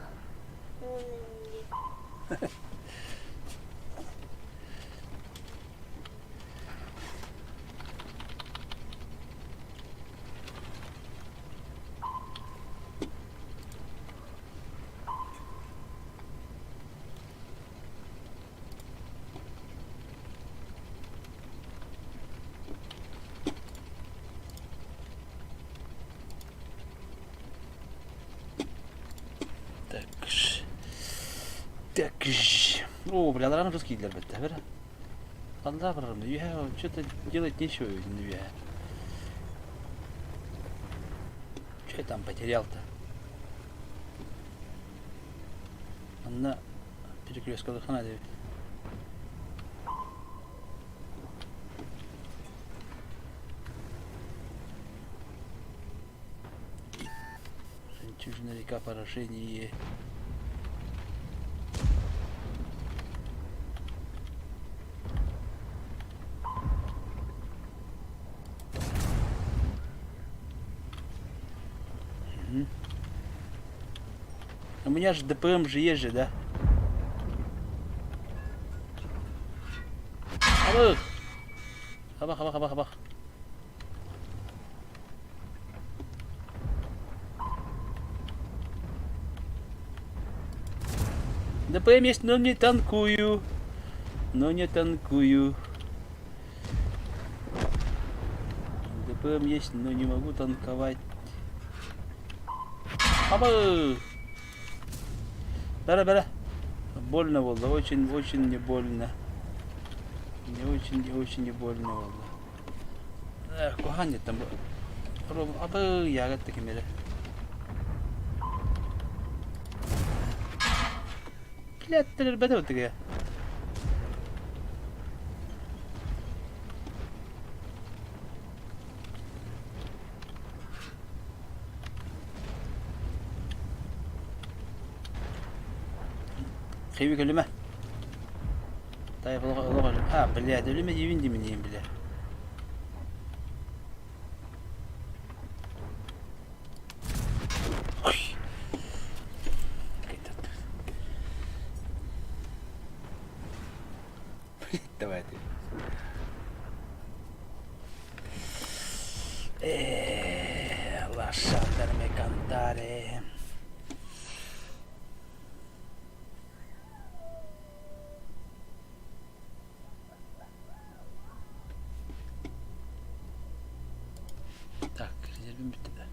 Так ж. Так ж. О, бля, рано русский для бета, верно? Allah барам, я что-то делать нечего, я. Что я там потерял-то? На перекрестках надо. Жемчужина река поражение. У меня же ДПМ же есть же, да? Абах! Абах, абах, абах, абах. ДПМ есть, но не танкую. Но не танкую. ДПМ есть, но не могу танковать. Абах! Бара-бара. Больно было, очень не больно. Не очень не больно было. Эх, кухня там. Абы, я таким мере. Блядь, ты ребята вот такая. خيبك اللي طيب لغة блядь, اللي ما يجيبين دي منين بلاد давай ты lasciatemi cantare. Так, резервим bitti de.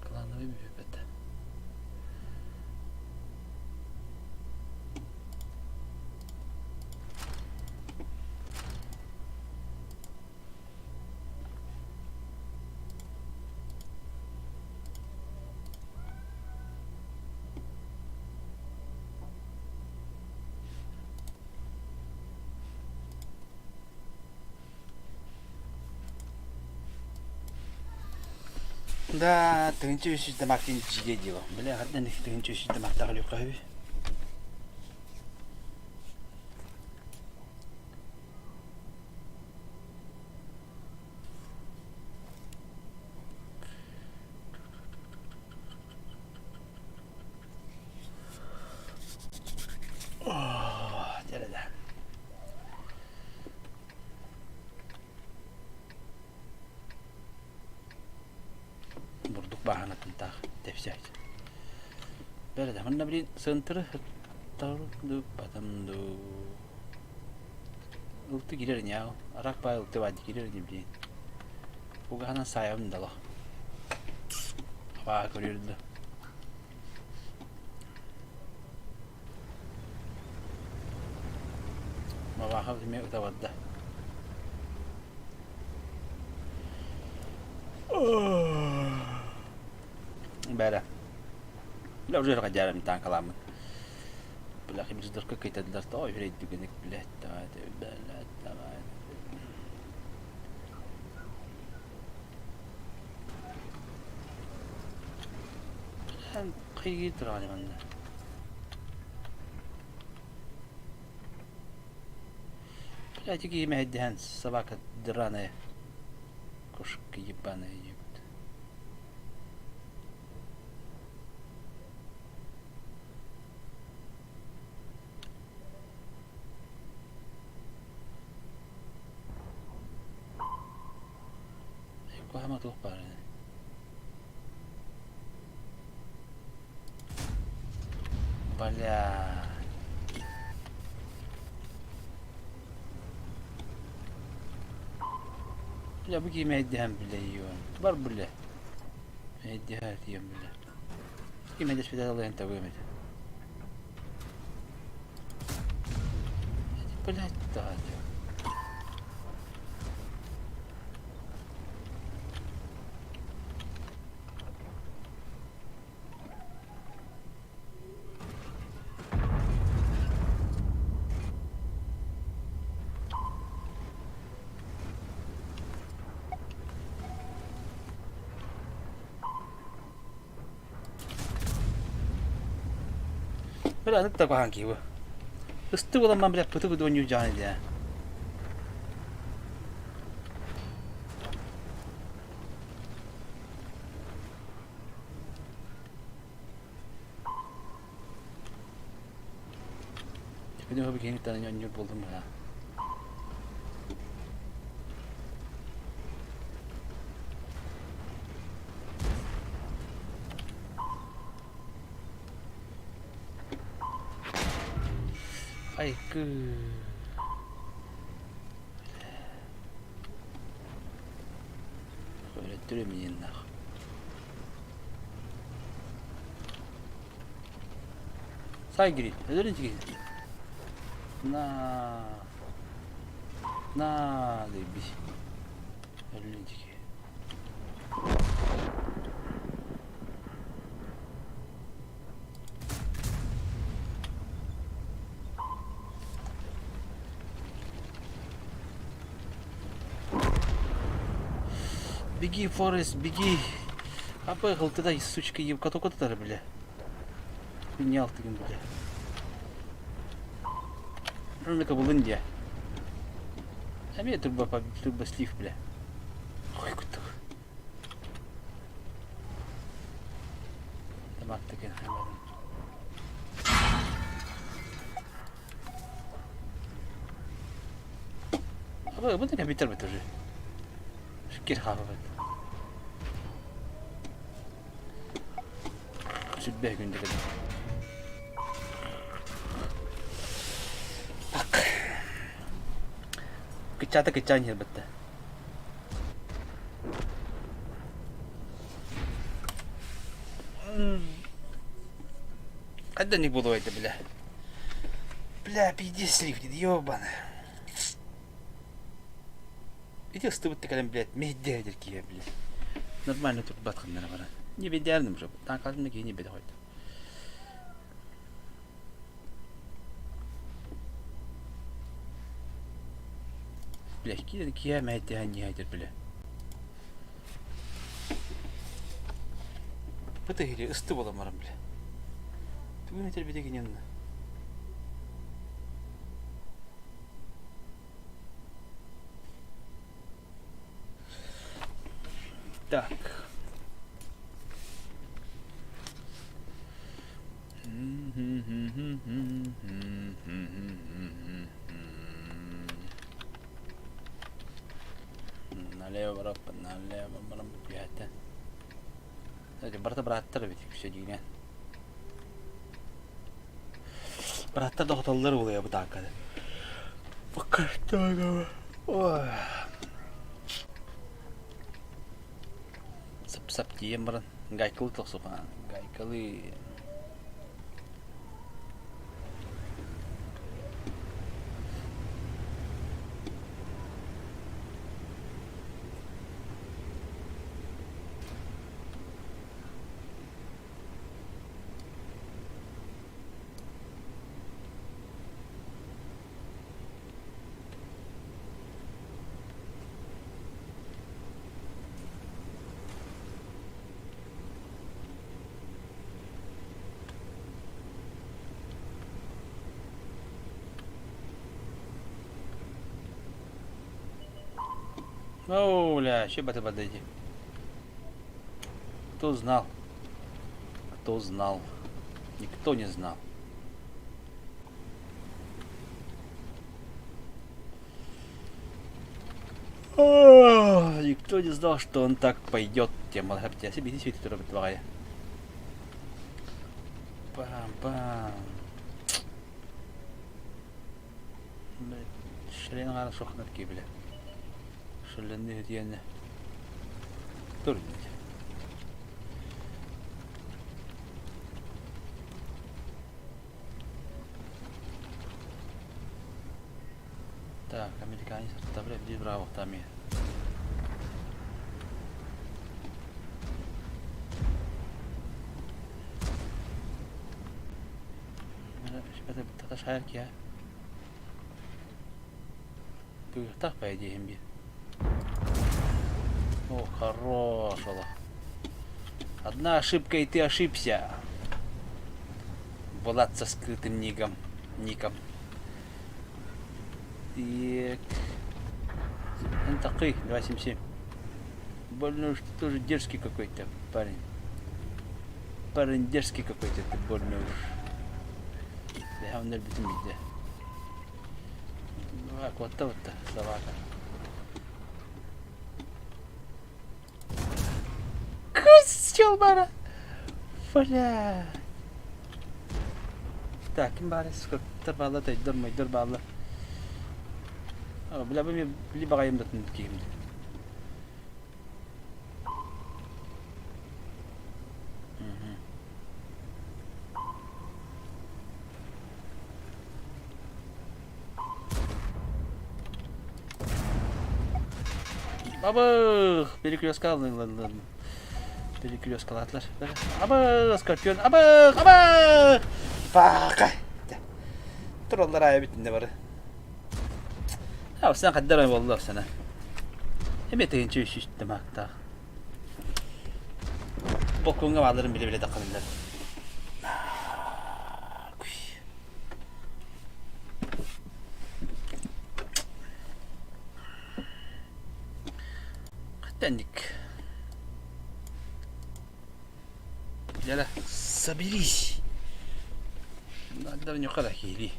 Клановый bitti. Да, тынчу işte maktin çiğ diyor. Bile hatta ne tınçu işte maktar yok abi. Oh, nerede? Бурдук бахана тынтах тепсять. Nerede? Mana beli center taruh потом до ulti girer ya. Arak pa ulti wadi girer ni beli. Ugana sayam dalo. Hava görürdü. ما باخذ 100 امبارح لا رجع رجال من تاع كلامك بالاخي بنصدر كي تدلر طايف ريد دقنك بلا قيد راني من Я тільки ім'я Діан, собака драная. Кошка ебаная, ебать. Якого матух парень? Бля. Бля, بقي ما يديهم بلا يون كبر بلا ما يديها يوم بلا بقي ما يدش في الله انت ويمت بلا تهاجم بلا نقطة قهان كيوه استوى لما بلا بتوقع دون يوجعني ده Benim hobi yeni tane yönlü buldum ya. Ay kı. Böyle durumeyin nak. Saygı, ödülün çıkıyor. На, заебись. Лютики. Беги, Форест, беги. А поехал ты, дай, сучка, ебка, только бля. Менял ты, бля. Ролика был Индия. А мне турбо слив, бля. Ой, куда? Тамак таки нахамадым. А bu da ne biter biter уже. Şükür hafifet. Sütbeh günde kadar. Bak. Kıçata kıçan yer bitti. Когда не буду это, бля. Бля, пиздец слив, ёбаный. Иди стыбыт текалем, блядь, медядер кия, блядь. Нормально тут батхам наверное. Не бедярным же, так как мне не бедой. Блядь, кия медядер не хайтер, бля. Пытыгили, ысты боламарам, бля. Түгін етер бедеген янына. Так. Налево, барапа, налево, барапа, пьята. Кстати, браттар бит все дигән. Браттар да хаталлар булыя бу такада. Покаштага. Ой. Сап тием баран. Гайкылы токсуган. Гайкылы. Оля, че бы ты подойди. Кто знал? Кто знал? Никто не знал. Никто не знал, что он так пойдет. Тем я себе не светит робот твоя. Пам-пам. Шален ғана шоқынар кебілі. Шаленді өтені. Тұрмайды. Так, американец оставляет здесь браво, там и. Это таташайрки, а? Так, по идее, имби. О, хорош, Аллах. Одна ошибка, и ты ошибся. Влад со скрытым ником. Так. Антакы, 277. Больно уж ты тоже дерзкий какой-то парень. Парень дерзкий какой-то, ты больно уж. Да, он любит меня. Так, вот то-то, собака. Костюмара! Бля. Так, ким бары сколько торбалла тай дормай дорбалла. Бля, бы мне либо гаем датн ким. Абах! Перекрестка, ладно. Перекрестка, атлар. Абах! Скорпион! Абах! Абах! Бака! Троллар ая битinde var. Ya sen kadar vallahi sana. Emeteyin çöş üstüm hatta. Bokunga alırım bile takılırlar. Денник. Яла, соберись. Надо не хилий.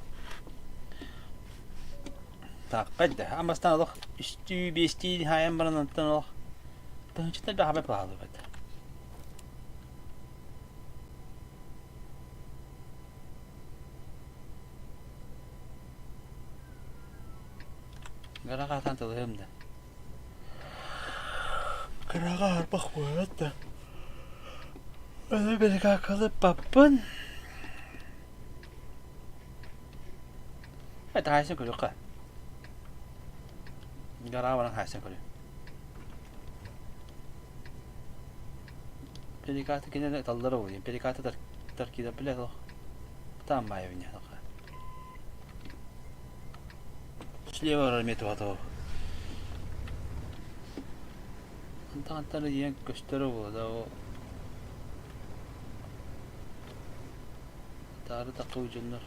Так, قد أما استنى اشتي بيستي هاي أمرنا نتنى تهجت ده حبة بعض بده قرقة أنت ضهم ده قرقة بخوات ده أنا بلقى كذا بابن هذا هاي سكر يقع Gara orang hasil kali. Perikat kini nak tallar oleh. Perikat terkira pilih loh. Tambah ya ini loh. Слева армия то. Антан yang костер было, да. Тары такой жоннор.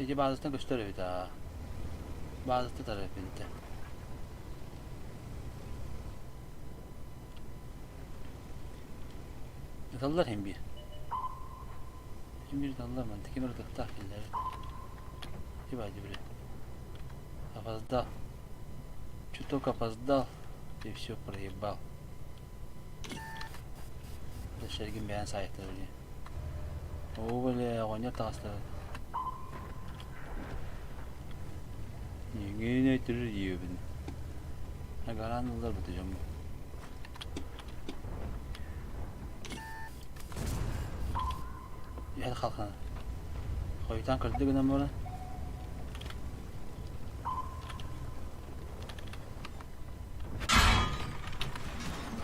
İşte bazısını gösteriyor da. Bazısı tarafında. Dallar hem bir. Hem bir dallar mı? Tekin orada tahkiller. Ibadi bre. Опоздал. Чуток опоздал. И все проебал. Шергин бян сайты вроде. О, бля, огонь атаслы. Yine türü yiyor beni. Ha karanlıklar batacağım bu. Hadi kalk hadi. Koytan kırdı gıdan böyle.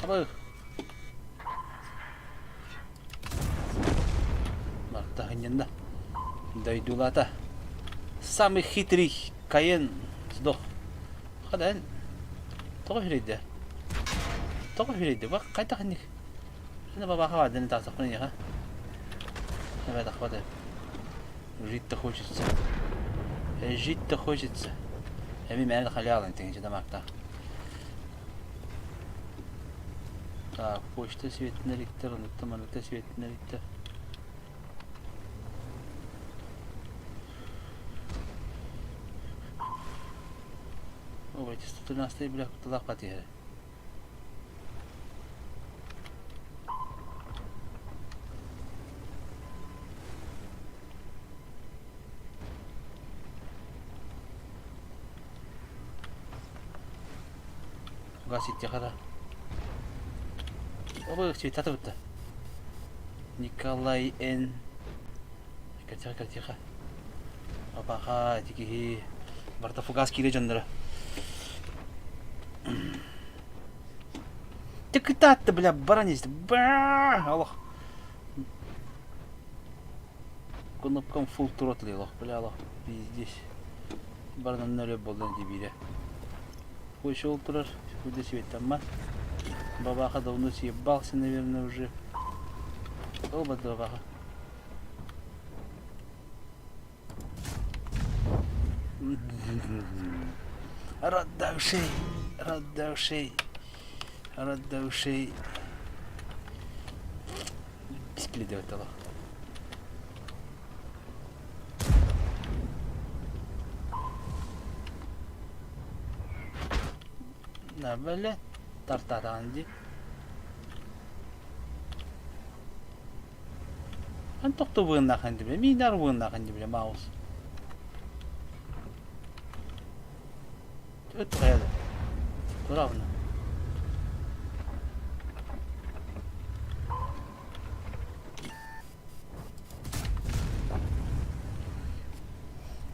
Abi. Bak daha yanında. Daydulata. Самый хитрый Каен сдох. Хадан. Того хириде. Того хириде. Бак кайта ханник. Шина баба хава ден та сахны я. Давай да хватай. Жить-то хочется. Жить-то хочется. Меня халялы, ты где домак-то. Так, почта светіне литтер, ұнықтаманықта светіне литтер. Ой, 113 бля, құтылақ қатері. Газ етте қара. Ой, свет атып-ытты. Николай Н. Тихо. Опаха, тихи. Барта фугас кире жандыры. Так и так-то, бля, баранец. Аллах. Кнопкам фул тротли, аллах, бля, аллах. Пиздец. Барнан нөлі болдан дебире. Қойшы ол тұрар. Куда свет там, ма? Бабаха давно съебался, наверное, уже. Оба бабаха. Рад до ушей. Беспредел этого. На, бля. Тартаранди. Ан тоқты бұғыннақын деп, мейдар бұғыннақын деп, маус. Өтті қаяды. Тұрауына.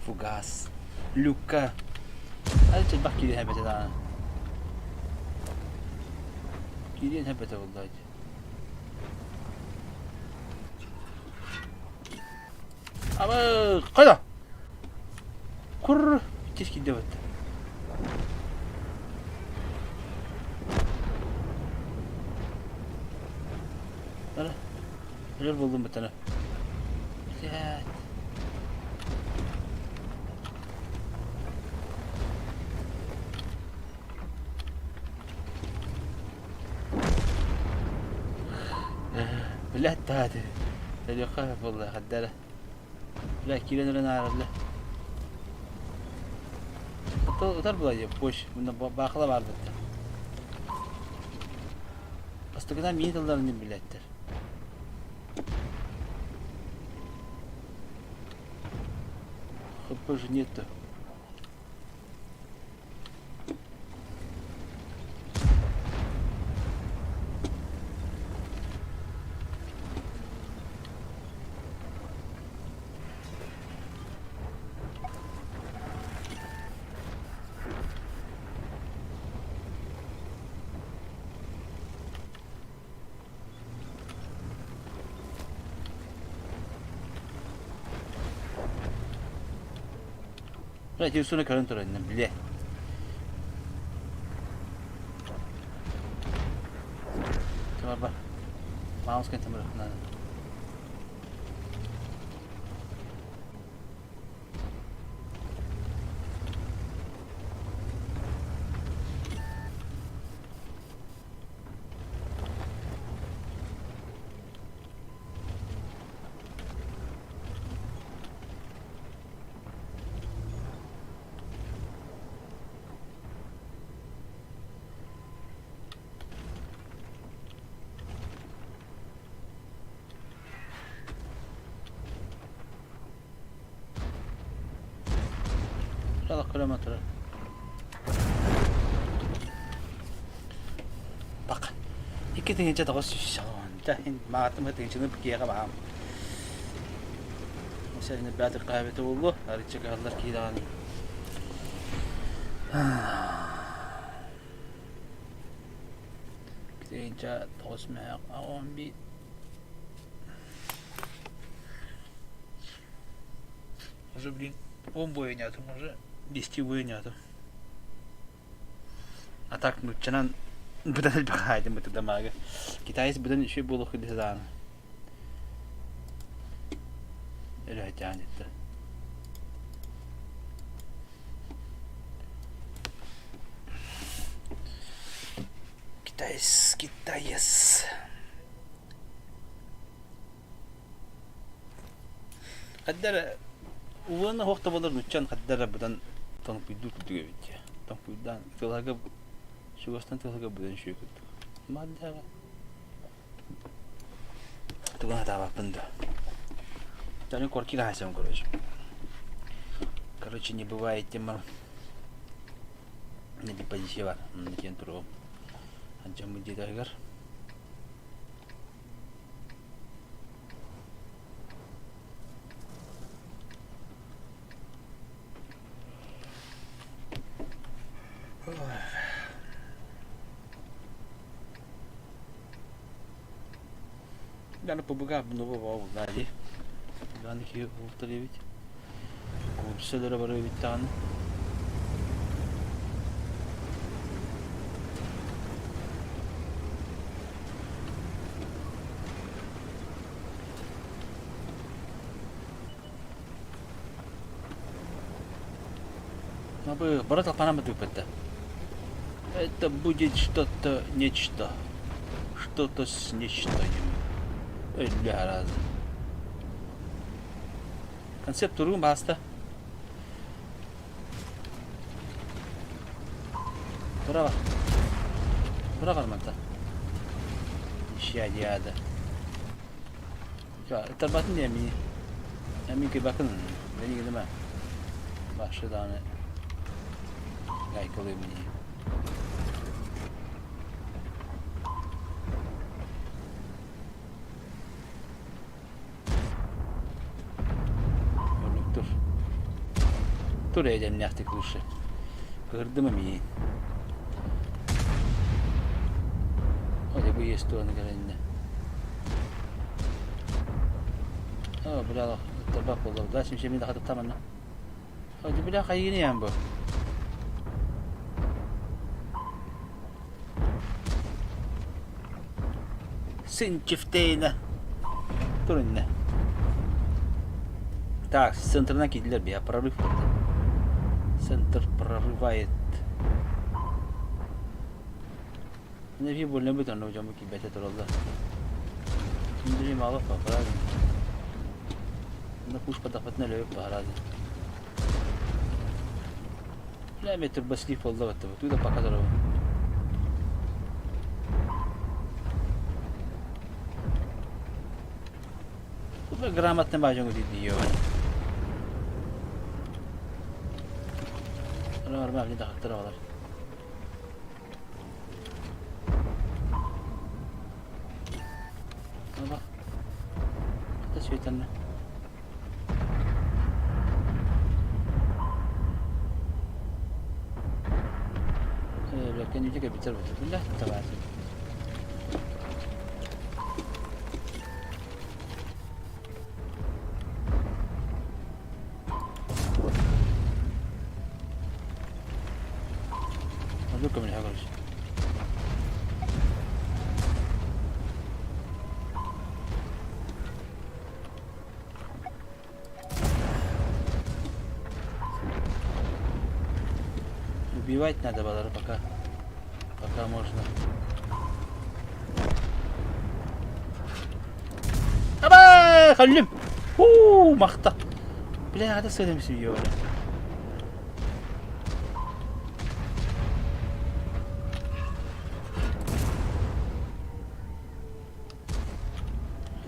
Фугас. Люка. Әлі бақ кейден әбәті дағына. Кейден әбәті болдайды. Абы, қайда? Құр, тез кейде өтті. Ара, өлер болдым бұтаны. Сәт. Біләт тәді. Әлі қағып болды, қаддары. Бля, кирен өлен арып, бля. Ұтар бұлай деп, бош. Бұнда бақыла бар бұтты. Бастығына мені тылдарын деп біләттір. Хыппы же нету. Бля, телефоны көрін тұр әнен, біле. Темір бар. Мағыз кен темір ұқынады. Şalak kilometre. Bak. İki tane çatı koşuyor. Cahin maadım hadi içine bir kiye kabam. Mesela ne bir kahvete oldu. Arıcı kahveler kirani. Gidince tosmaya on bir. Уже, блин, бомбой нету, уже 10 нету. А так, ну, чанан будан бахайдем это дамага. Китайец будан еще было ходизан. Или тянет-то. Китайс, Китайс. Каддар уына хохта болар нучан каддар будан танпуйду күдүгө бит. Танпуйдан тылага шугастан тылага будан шүйкүт. Мадда тугана таба пынды. Тани корки гасам короче. Короче, не бывает тема. Не депозиция бар. Кен туру. Анча муди дайгар. Я побугав нового далі. Даних є повторюють. Курселера варивють там. Ну, брат, панама это. Это будет что-то, нечто. Что-то с нечто. Ля раз. Концепт туру баста. Bravo. Bravo Armanta. Şiyada. Ya tabatın yemi. Emin ki bakın beni gideme. Başladan gayet oluyor beni. Dur. Dur edelim yaktık bu işi. Kırdı mı mi? Hadi bu есть то на голене. Бля, табак болду. Дальше ще мен да хатып тамана. Hadi bля кайгыны ям бу. Сын чифтейна. Туринне. Так, с центрна кидлер бия прорыв. Центр прорывает. Ne bir bölüm bir tane hocam ki bete torolda. Şimdi malı papara. Ne kuş patafatne löp paharadi. La metr basli folda vatta. Tu da pakadar o. Bu gramatne bajon diyor. Ara arma bir daha tara var. Bak. Da şeytanla. Lakin juga bicara betul lah tahu. Lalu kemana harus? Убивать надо было пока можно. Аба, халим. Махта. Бля, это söylemişim ya.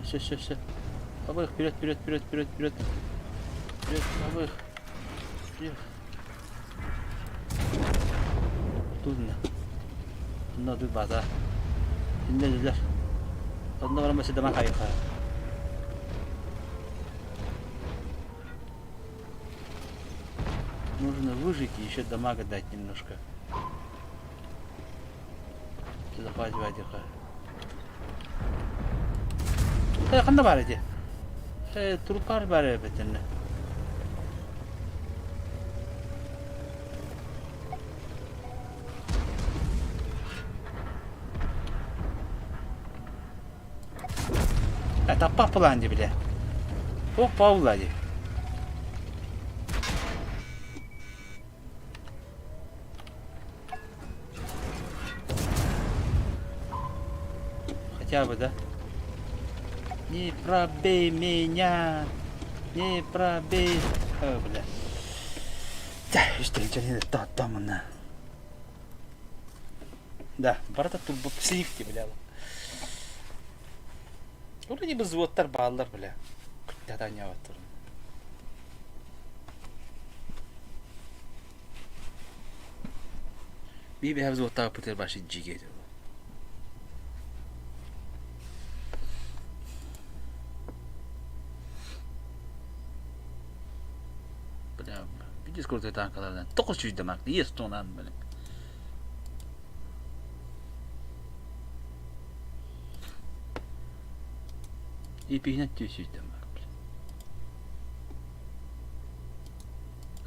Сейчас. Обоих вперед. Вперед, обоих. Вперед. Трудно. Надо база. Инде. Одно время сюда махай. Нужно выжить и еще дамага дать немножко. Запать вадиха. Кандай бар эди? Трупар бар бетинде. Это папуланди, бля. О, паулади. хотя бы, да? Не пробей меня! Не пробей! О, бля. Да, что ли, там она. Да, барда турбо психи, бля. Вроде бы звуктар баллар, бля. Күттәдән яваттыр. Bir hevz otağı pıtır başı cigedi. Bля, bir Discord'da tankalardan 900 demek. Yes tonan böyle. İpihine 400 demek.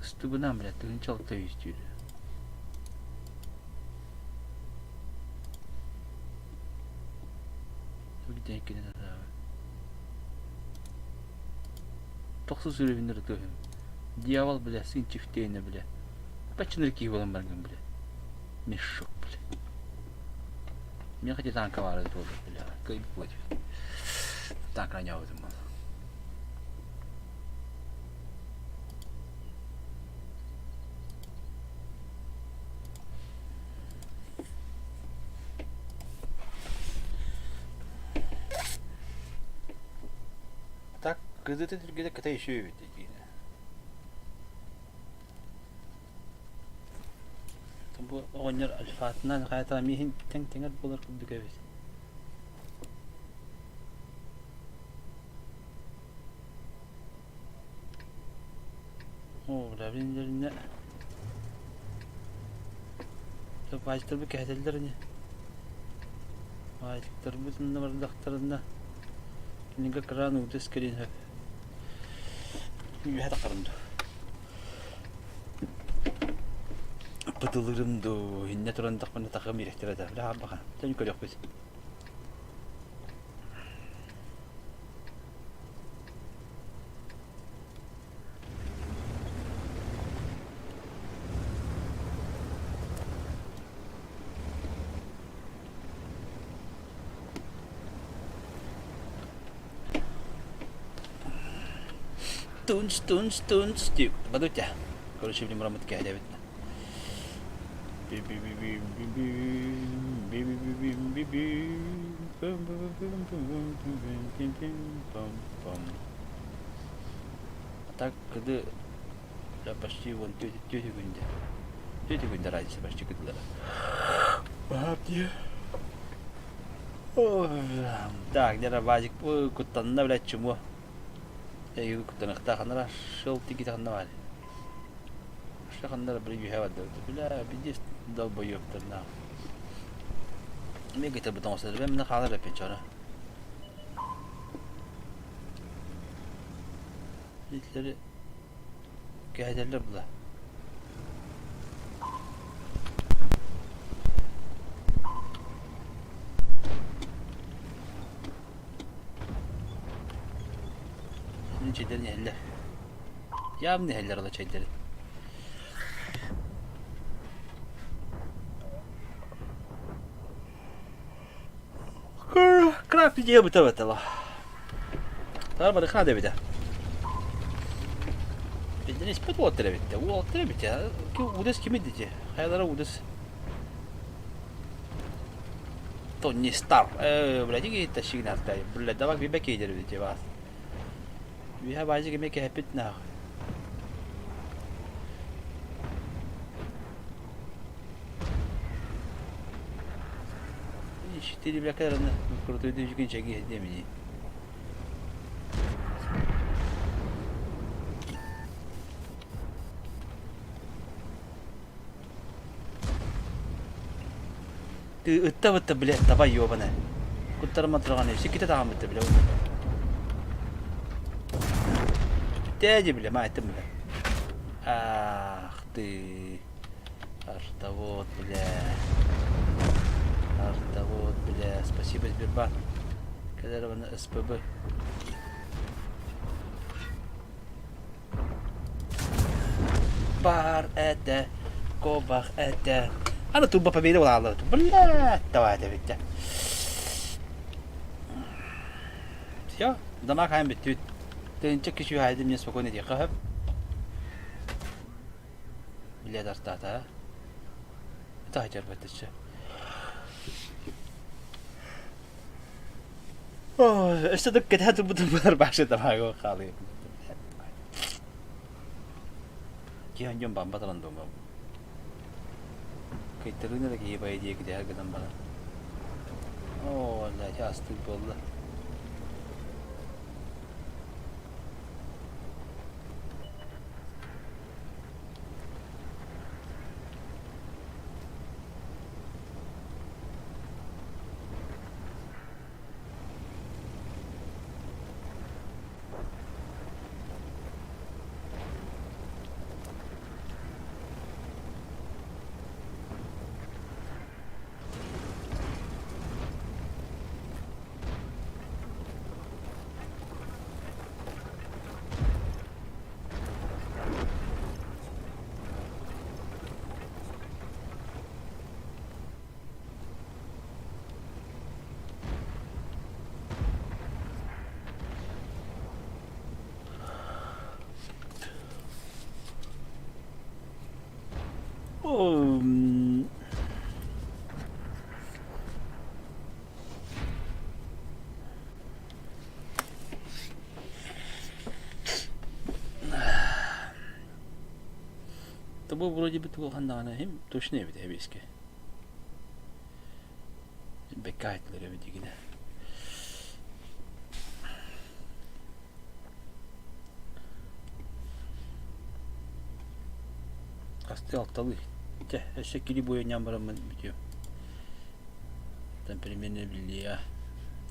Üstübünden bile tığın çalıkta 100 diyor. Denk gelin abi. Toksuz sürüvünleri tövüm. Diyavol bile, sin çifteyini bile. Başınır ki olan bargın bile. Meşşok bile. Мен хотя танка варит тоже, бля. Кайб будет. Танк ранял этому. Так, где-то еще и такие. Bu oynar alfatından hayata mihin tenger bular kubduk evet. Labinlerine Vajtır bir kehdellerine Vajtır bütün de bardaklarında Ninga kran udes kelin hep Yuhada qarındı Bıdılırım da hinne turandak bana takım irektir eder. La bakalım. Sen yukarı yok biz. Tunç diyor. Badut ya. Короче, блин, рамы такие давит. Так, когда я почти вон тетя Гунда разница почти когда. Так, где-то базик кутанна, блядь, чему? Я его кутанна, хтаханра, шел тики таханна. Шахандар бригю хавада. Бля, бидис долбоёбтыр на. Мен кетип бутан осыр. Мен мына халар эпен чара. Битлери кәдерлер була. Синин чейдерин хеллер. Ямны хеллер ала чейдерин. Крак диye bu tabii tabii. Tamam hadi hadi bir de. Bizden ispat o bitti. O bitti ya. Ki udes kimi diyecek? Hayallara udes. Tony Stark. Блядь, какие-то сигналы стоят. Блядь, давай вибеки идите вас. We have Isaac make a habit now. Четыре бляка на крутой движки чаги демени. Ты это, блядь, давай ёбаная. Куда матраны, все какие-то там это, блядь. Дяди, бля, мать ты, бля. Ах ты. Артовод, бля. Артовод, бля. Спасибо, Сбербанк. Когда на СПБ. Бар это. Ковах это. Она тупо победила, бля. Давай, Давид. Ya, damak hem bitti. Dönecek kişi haydim ne sokon ediyor kahep. Bile dartata. Daha cerbettişe. Oh, işte de kadar bu bunlar başta damağı kalıyor. Kihan jom bamba talan doma. Kayıtlarına da ki bayı diye gider kadın bana. Oh, Allah ya astık bolla. Oh, tabu buracı bir tuğ handana hem toşne bir de eski. Bekayetleri bir digine. Kastı altalı. Şekili boyunca baramın bitiyor. Temperimini biliyor.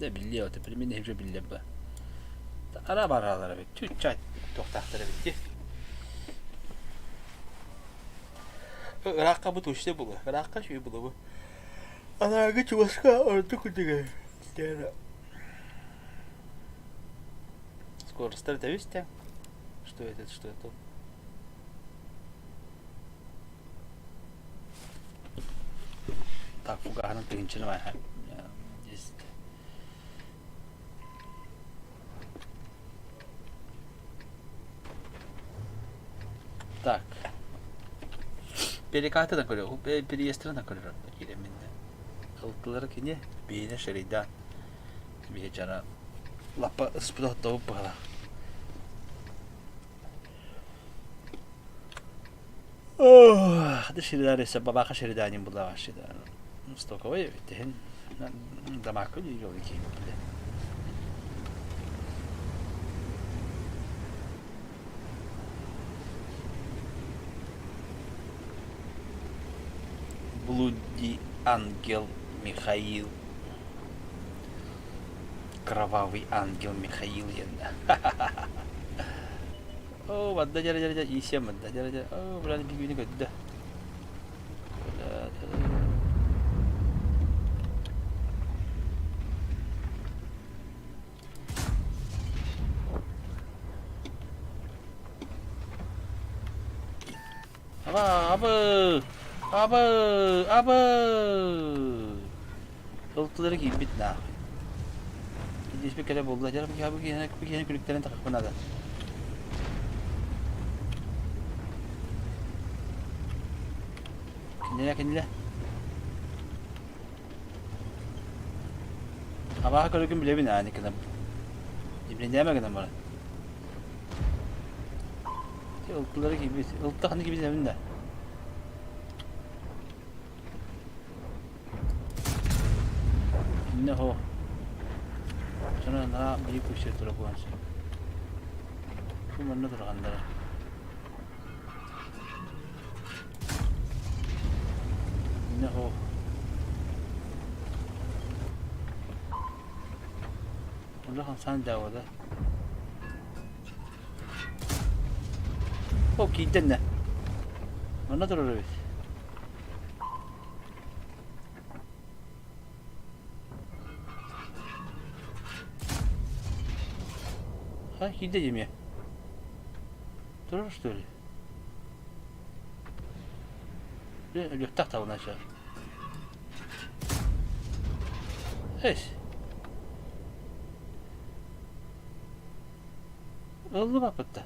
De biliyor, temperimini hepsi biliyor bu. Araba aralara bir Türkçe toktakları bitti. Irak'a bu tuşta bulu. Irak'a şey bulu bu. Anarga çuvaska orta kutuga. Dera. Скорость это видите? Что это, что это? Так, фугану пинчина var. Есть. Так. Перекаты на коле, переестры на коле такие минде. Халкылары кине, бейне шеридан. Бейчара лапа спидо топ бала. Hadi şeridan ise babaka şeridanin burada var şeridan. Stokova'ya bittihin. Damakı yol iki. Блуди ангел Михаил. Кровавый ангел Михаил. Oh, madda jara jara isya madda jara jara. Oh, berarti begini gede. Apa. Toltuları gibi bitna. Hiç bir kere buldu. Jara bir yine kulüklerin takıp nada. Kendine. Ama kalau gün bile bina hani kadar. İbrin diyemem kadar bana. Ilkları gibi, ılkta hani gibi zeminde. Ne ho? Sana nara büyük bir şey tarafı var. Şu mana terkandara. Ne ho? Ulan sen de orada. Hop gittin ne? Mana duruyor. Ha gideceğim ya. Durur işte öyle. Lüktah tavan aşağı. Eş. Oldu bak burada.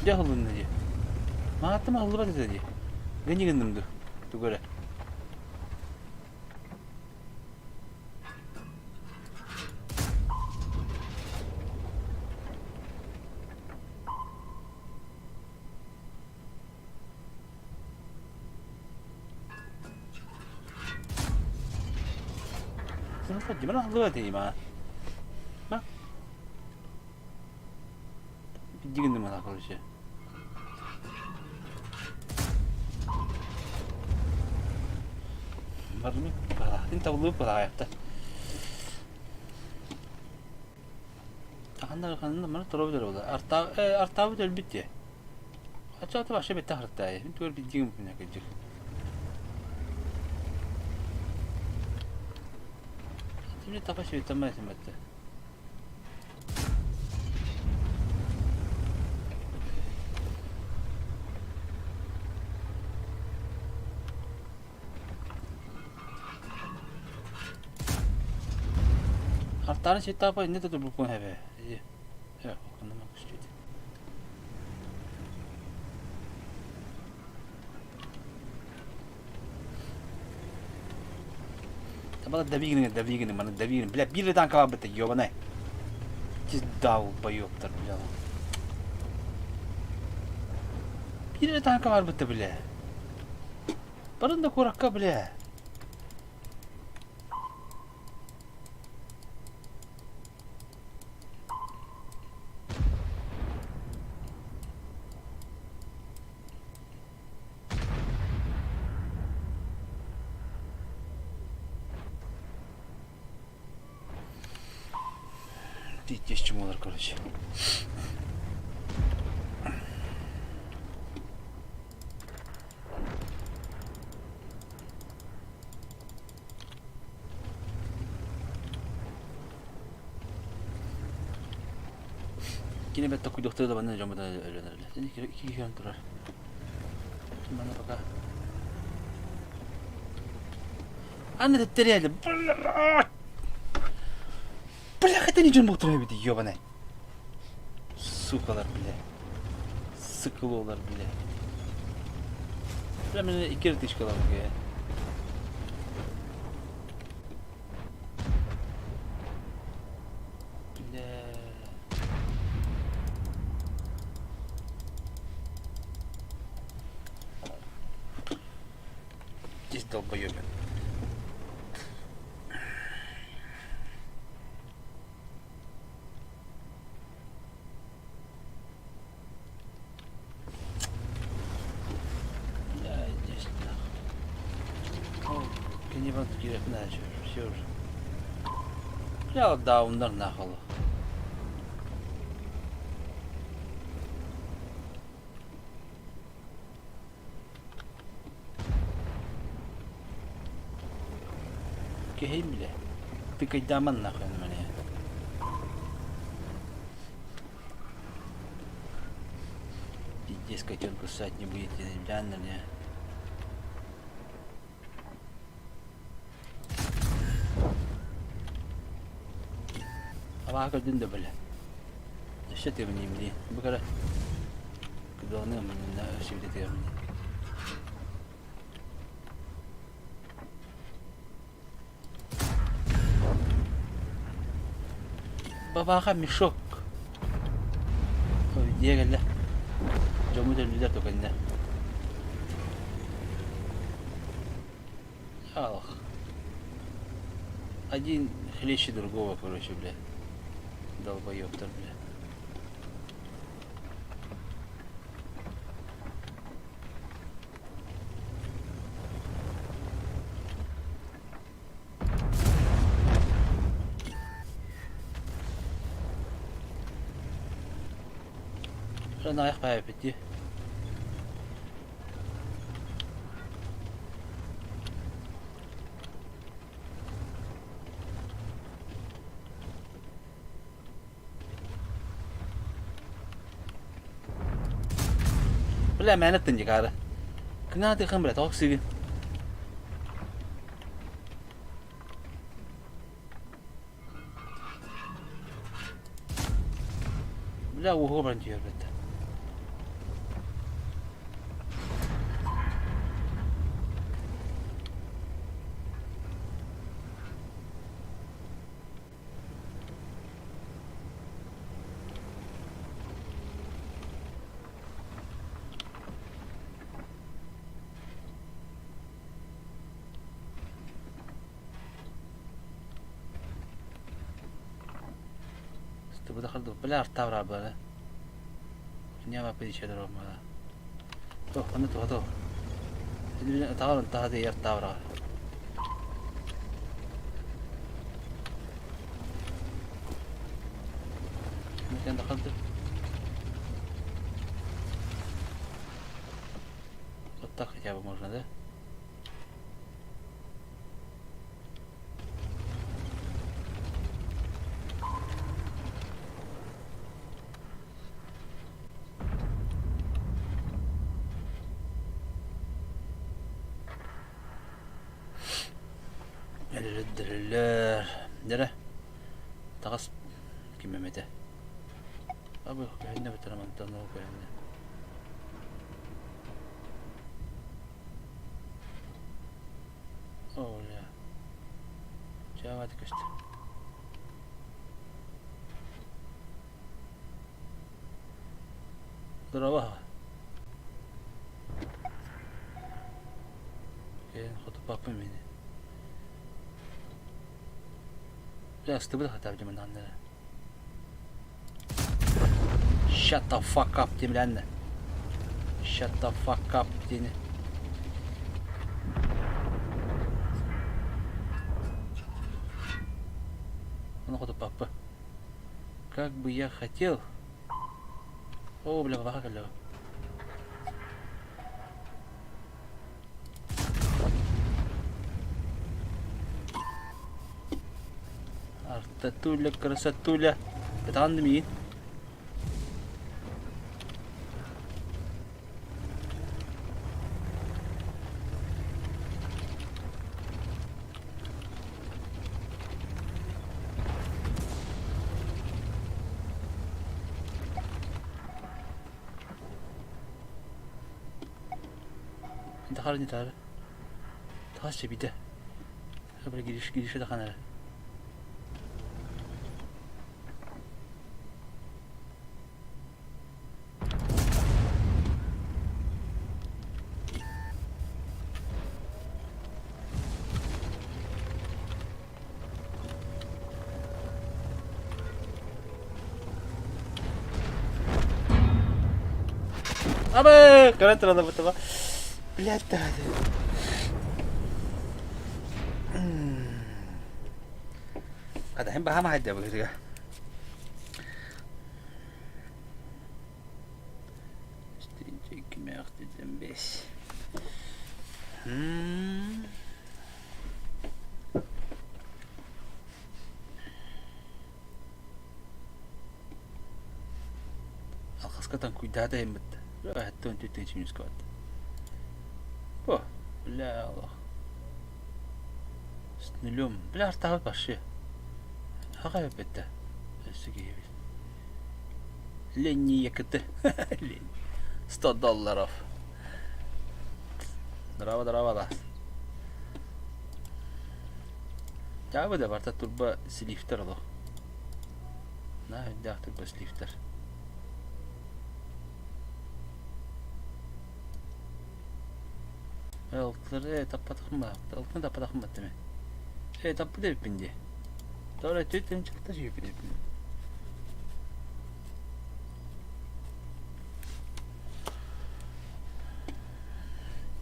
Ya oldu ne diye. Mahattım oldu bak dedi. Ben yıkındım du göre. Sınıfta gimana oldu bak diyeyim ha. Bak. Bir yıkındım bana konuşuyor. Marmi parah, ini tahu lu parah ya. Kanında mana torab der ola. Artav der bitti. Açatı başa bitti hartay. Ini tur bijigim punya kecik. Şimdi tapaş bitemez bitti. Artarın şey tapa ne de bu konu hebe. Evet, anlamak istiyordu. Tabii davi gini mana davi gini. Bile bir tane kava bitti yo bana. Çiz dav bayoktur bile. Bir tane kava bitti bile. Barın da kurakka bile. Дичь мулар, короче. Yine ben takı doktora da bana camdan öğrenirler. Seni iki kere durar. Şimdi bana baka. Anne de tereydi. Bırak edin için motoruna bir diyor bana. Sukalar bile. Sıkılıyorlar bile. Hemen iki kere tişkalar bak ya. Bile. Здесь долбоёбин. Не want to get sure. Ja, da onder nagel. Kehim bile. Peki daman nagel mani. Дескать, он кусать не будет, реально не. Ama dün de böyle. İşte temizleyeyim diye. Bu kadar. Kıdığını mı ne şimdi diyorum. Baba mishok. Diye geldi. Camı da lider tokanda. Ах. Один хлеще другого, короче, бля. Долбоёбтер, бля. Şuna ayak bayağı bitti. Bela menet tinjik ara. Kena ti kan bela tok sih. Бля, угол баран түйер бетті. Bu da kaldı. Bela artta var böyle. Niye var bir şeyler olmalı? Tuh, onu tuh. Şimdi tamam, daha da artta var. Mekan da kaldı. Otak ya bu можно, да? Nere? Takas kime mete? Abi kayında bir tane mantıdan da kayında. Oh ya. Cevap işte. Drava. Kutu papı mı? Biraz da bu da hata bir cümle anne. Shut the fuck up diyeyim lan. Shut the fuck up diyeyim. Ну ходу папа. Как бы я хотел. О, бля, вахакалё. Артатуля, красотуля. Это андми. Dahar ne tarı? Taşça bir de. Böyle girişe de kanara. Абе, кара трана бутова. Блядь, да. Kada hem bahama hadda bu kızga. İşte kime yaptım beş. Alkaskatan cuidado hem bitti. Hatta önce tençimiz kaldı. Bu, la Allah. Snilum, bla artağı başı. Haka bitti. Sigi. Lenni yakıtı. $100. Драва да. Ya bu da var da turba slifter lo. Na, da turba slifter. Altları tapadık mı? Altını tapadık mı değil mi? Tapı da bindi. Doğru tüyten çıktı şey bindi.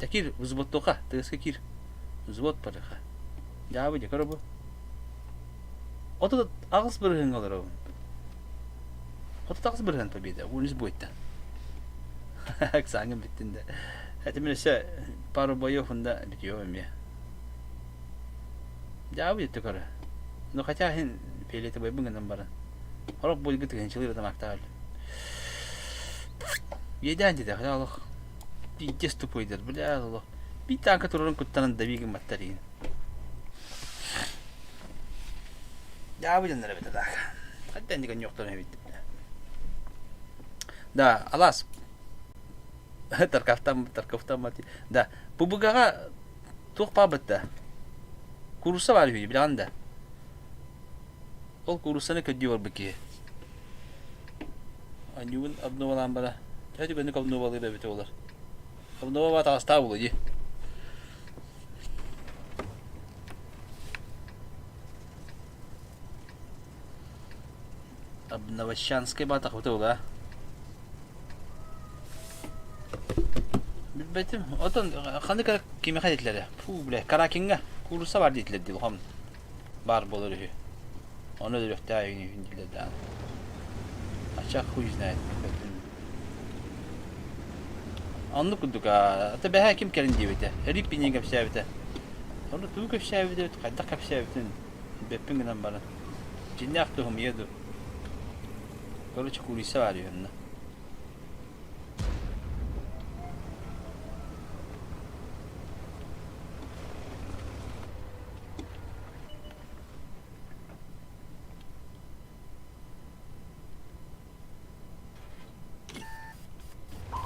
Takir uzbot toka, terus kir. Uzbot paraha. Ya bu jakar bu. O da ağız bırhın olur o. O da ağız bırhın tabii de. Bu nisbu etti. Aksangım bittiğinde. Hadi mesela paru boyu funda diyorum ya. Ya bu yetti kara. No kaça hen pelete boy bungan bara. Orap boy gitu kan çılır da maktal. Yedinci de Allah. Bir gestu koydur bile Allah. Bir tane turun kuttanın da bir gün mattarıyım. Ya bu canlara bitti daha. Hadi ben de kan yoktan bitti. Да, алас. Тарковтан мати. Да, бубугага тух пабытта. Курса бар хүй, билганда. Ол курсаны көдді бар беке. Анюын обновалан бара. Әті көндік обновалы бәбеті олар. Обновала тағыста болы, де. Обновощанская бата хватил, да? Bilmedim. Odan kanı kara kimi hadetleri. Fu bile karakinga kursa var ditler dil ham. Bar bolur hi. Onu da yok daha yeni hindile da. Açak huiz ne? Anlık kuduk ha. Tabi her kim kelin diyete. Rip binin kap şevte. Onu tu kap şevte, kadda kap şevte. Beppin giden bana. Cinni aktıhım yedu. Böyle çok kursa var yönüne.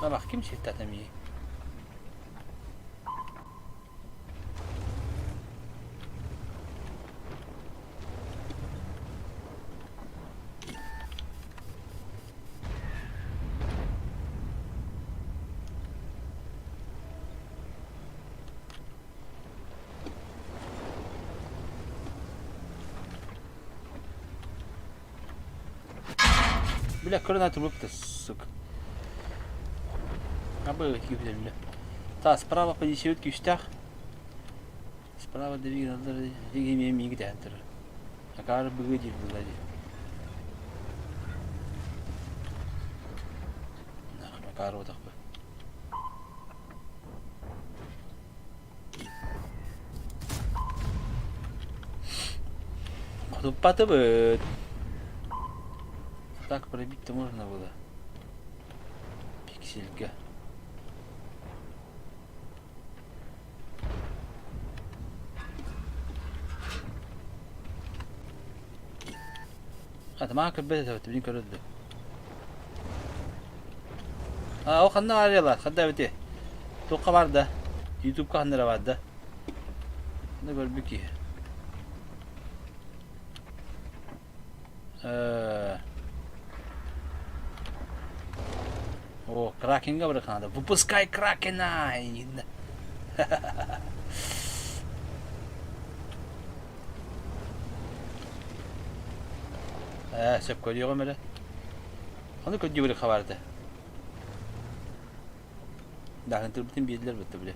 ما بحكمش التأتمية بلا كورونا تروح تسوق Абы кипелле. Та справа поднесет кюштах. Справа двигатель, двигатель мигдатор. А кар быгадил влади. Нахуй кар вот так. Купата бы. Так пробить-то можно было. Пикселька. هذا معك البيت تبين كرد او خدنا على يلا خدها بتيه توقع بعد يوتيوب كان بعد ده نقول بكي او كراكنج قبل كان هذا بوبسكاي كراكنا سب كل يوم مره خلنا كل جبل خبر ده ده انت بتم بيدلر بتبله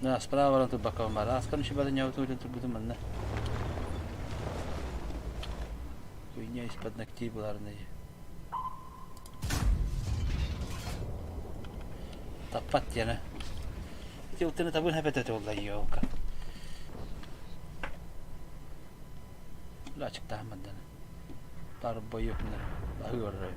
لا سبرا ولا تبقى مرة أسكن شو بدنا نيوتو تبغى منا Хуйня из-под ногтей буларные. Тапат яна. Эти вот на табун хапет это والله يوكا. لا شك تحمد أنا. طارب بيوكنا. هو الرب.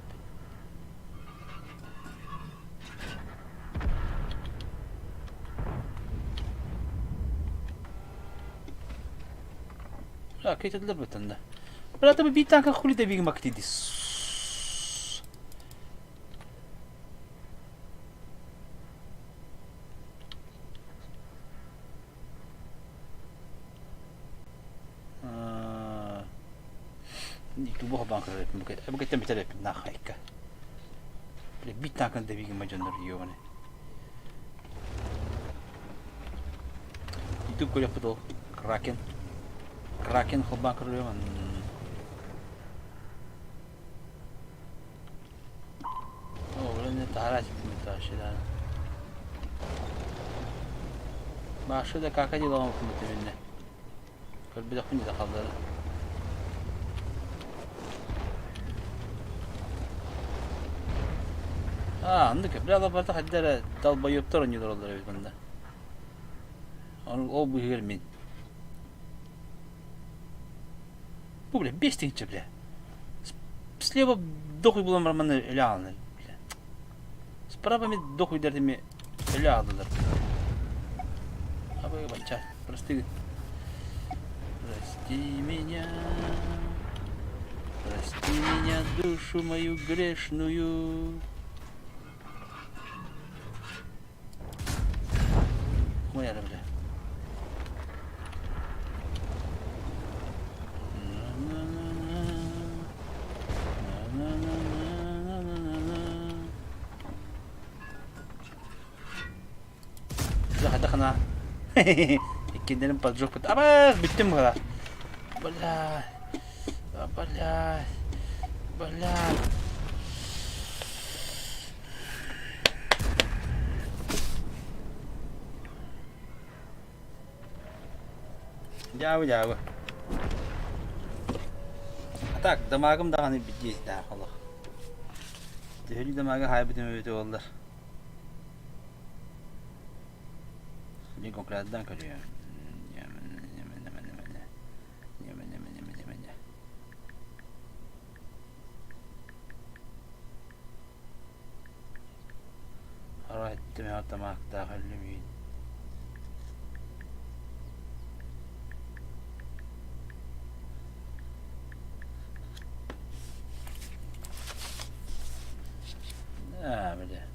لا كي تدلبت لنا. Berarti bibitang ka kulit ay biging makitidis. Hindi tubuh bang kerep mukit. Mukit tempat terep nak haika. Bibitang kan ay biging majon riyo ne. YouTube ko lihat betul Kraken khobang kerep man. تعالى متاشدا ما شده كاكا دي لغم كنت منه كل بدأ كنت تقدر عندك بلا ضبط حد طلب يبتر نيدر الله يبين ده أنا أو بيهير مين بقول بيستين جبله слева дохуй булам романы реально. Справа ми дохуй дертими реально. А вы бача, прости. Прости меня, душу мою грешную. Моя бля. Дахана. Ikkinlerin поджог. Aba bittim bu kadar. Блядь. Блядь. Блядь. Дявы. А так, дамагым дағаны бітейіз да қолық. Төхілі дамагы хай бітім өте олдар. Мен конкретдан көрüyor. Arayttım ya tamakta hallemeyin. Ha böyle.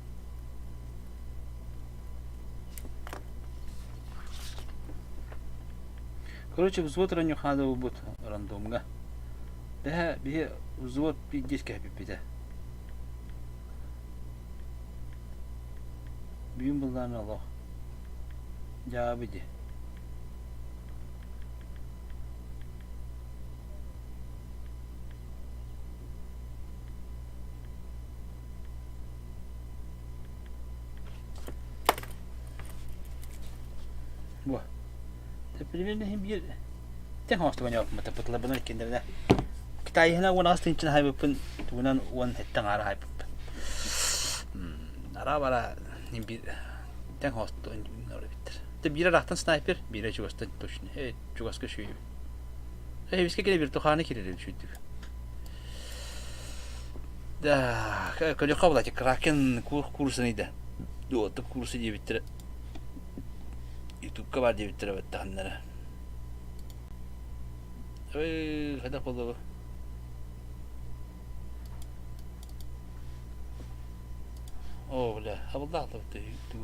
Короче, взвод ранних надо убыть рандомга. Да, бе взвод 50 капипиде. Büyüm bunların Allah. Cevabıydı. Bu. Tepkilerini hem bir tek hasta bana yapma tepkiler bunlar kendilerine. Kitayı hena wana astın için hayıpın tunan wan hetten ara hayıpın. Ara hem bir tek hasta öyle bitir. De bir arahtan sniper, bir çugastan точно. Evet, çugaska şu. Biz kekele bir tuhane kirelim şuydu. Da, kalau kau lah Kraken kursunuydu. Dua tu kursu diye bitir. YouTube kabar diye bitir betanlara. Hadi kolay. Oh lah, apa dah tu itu.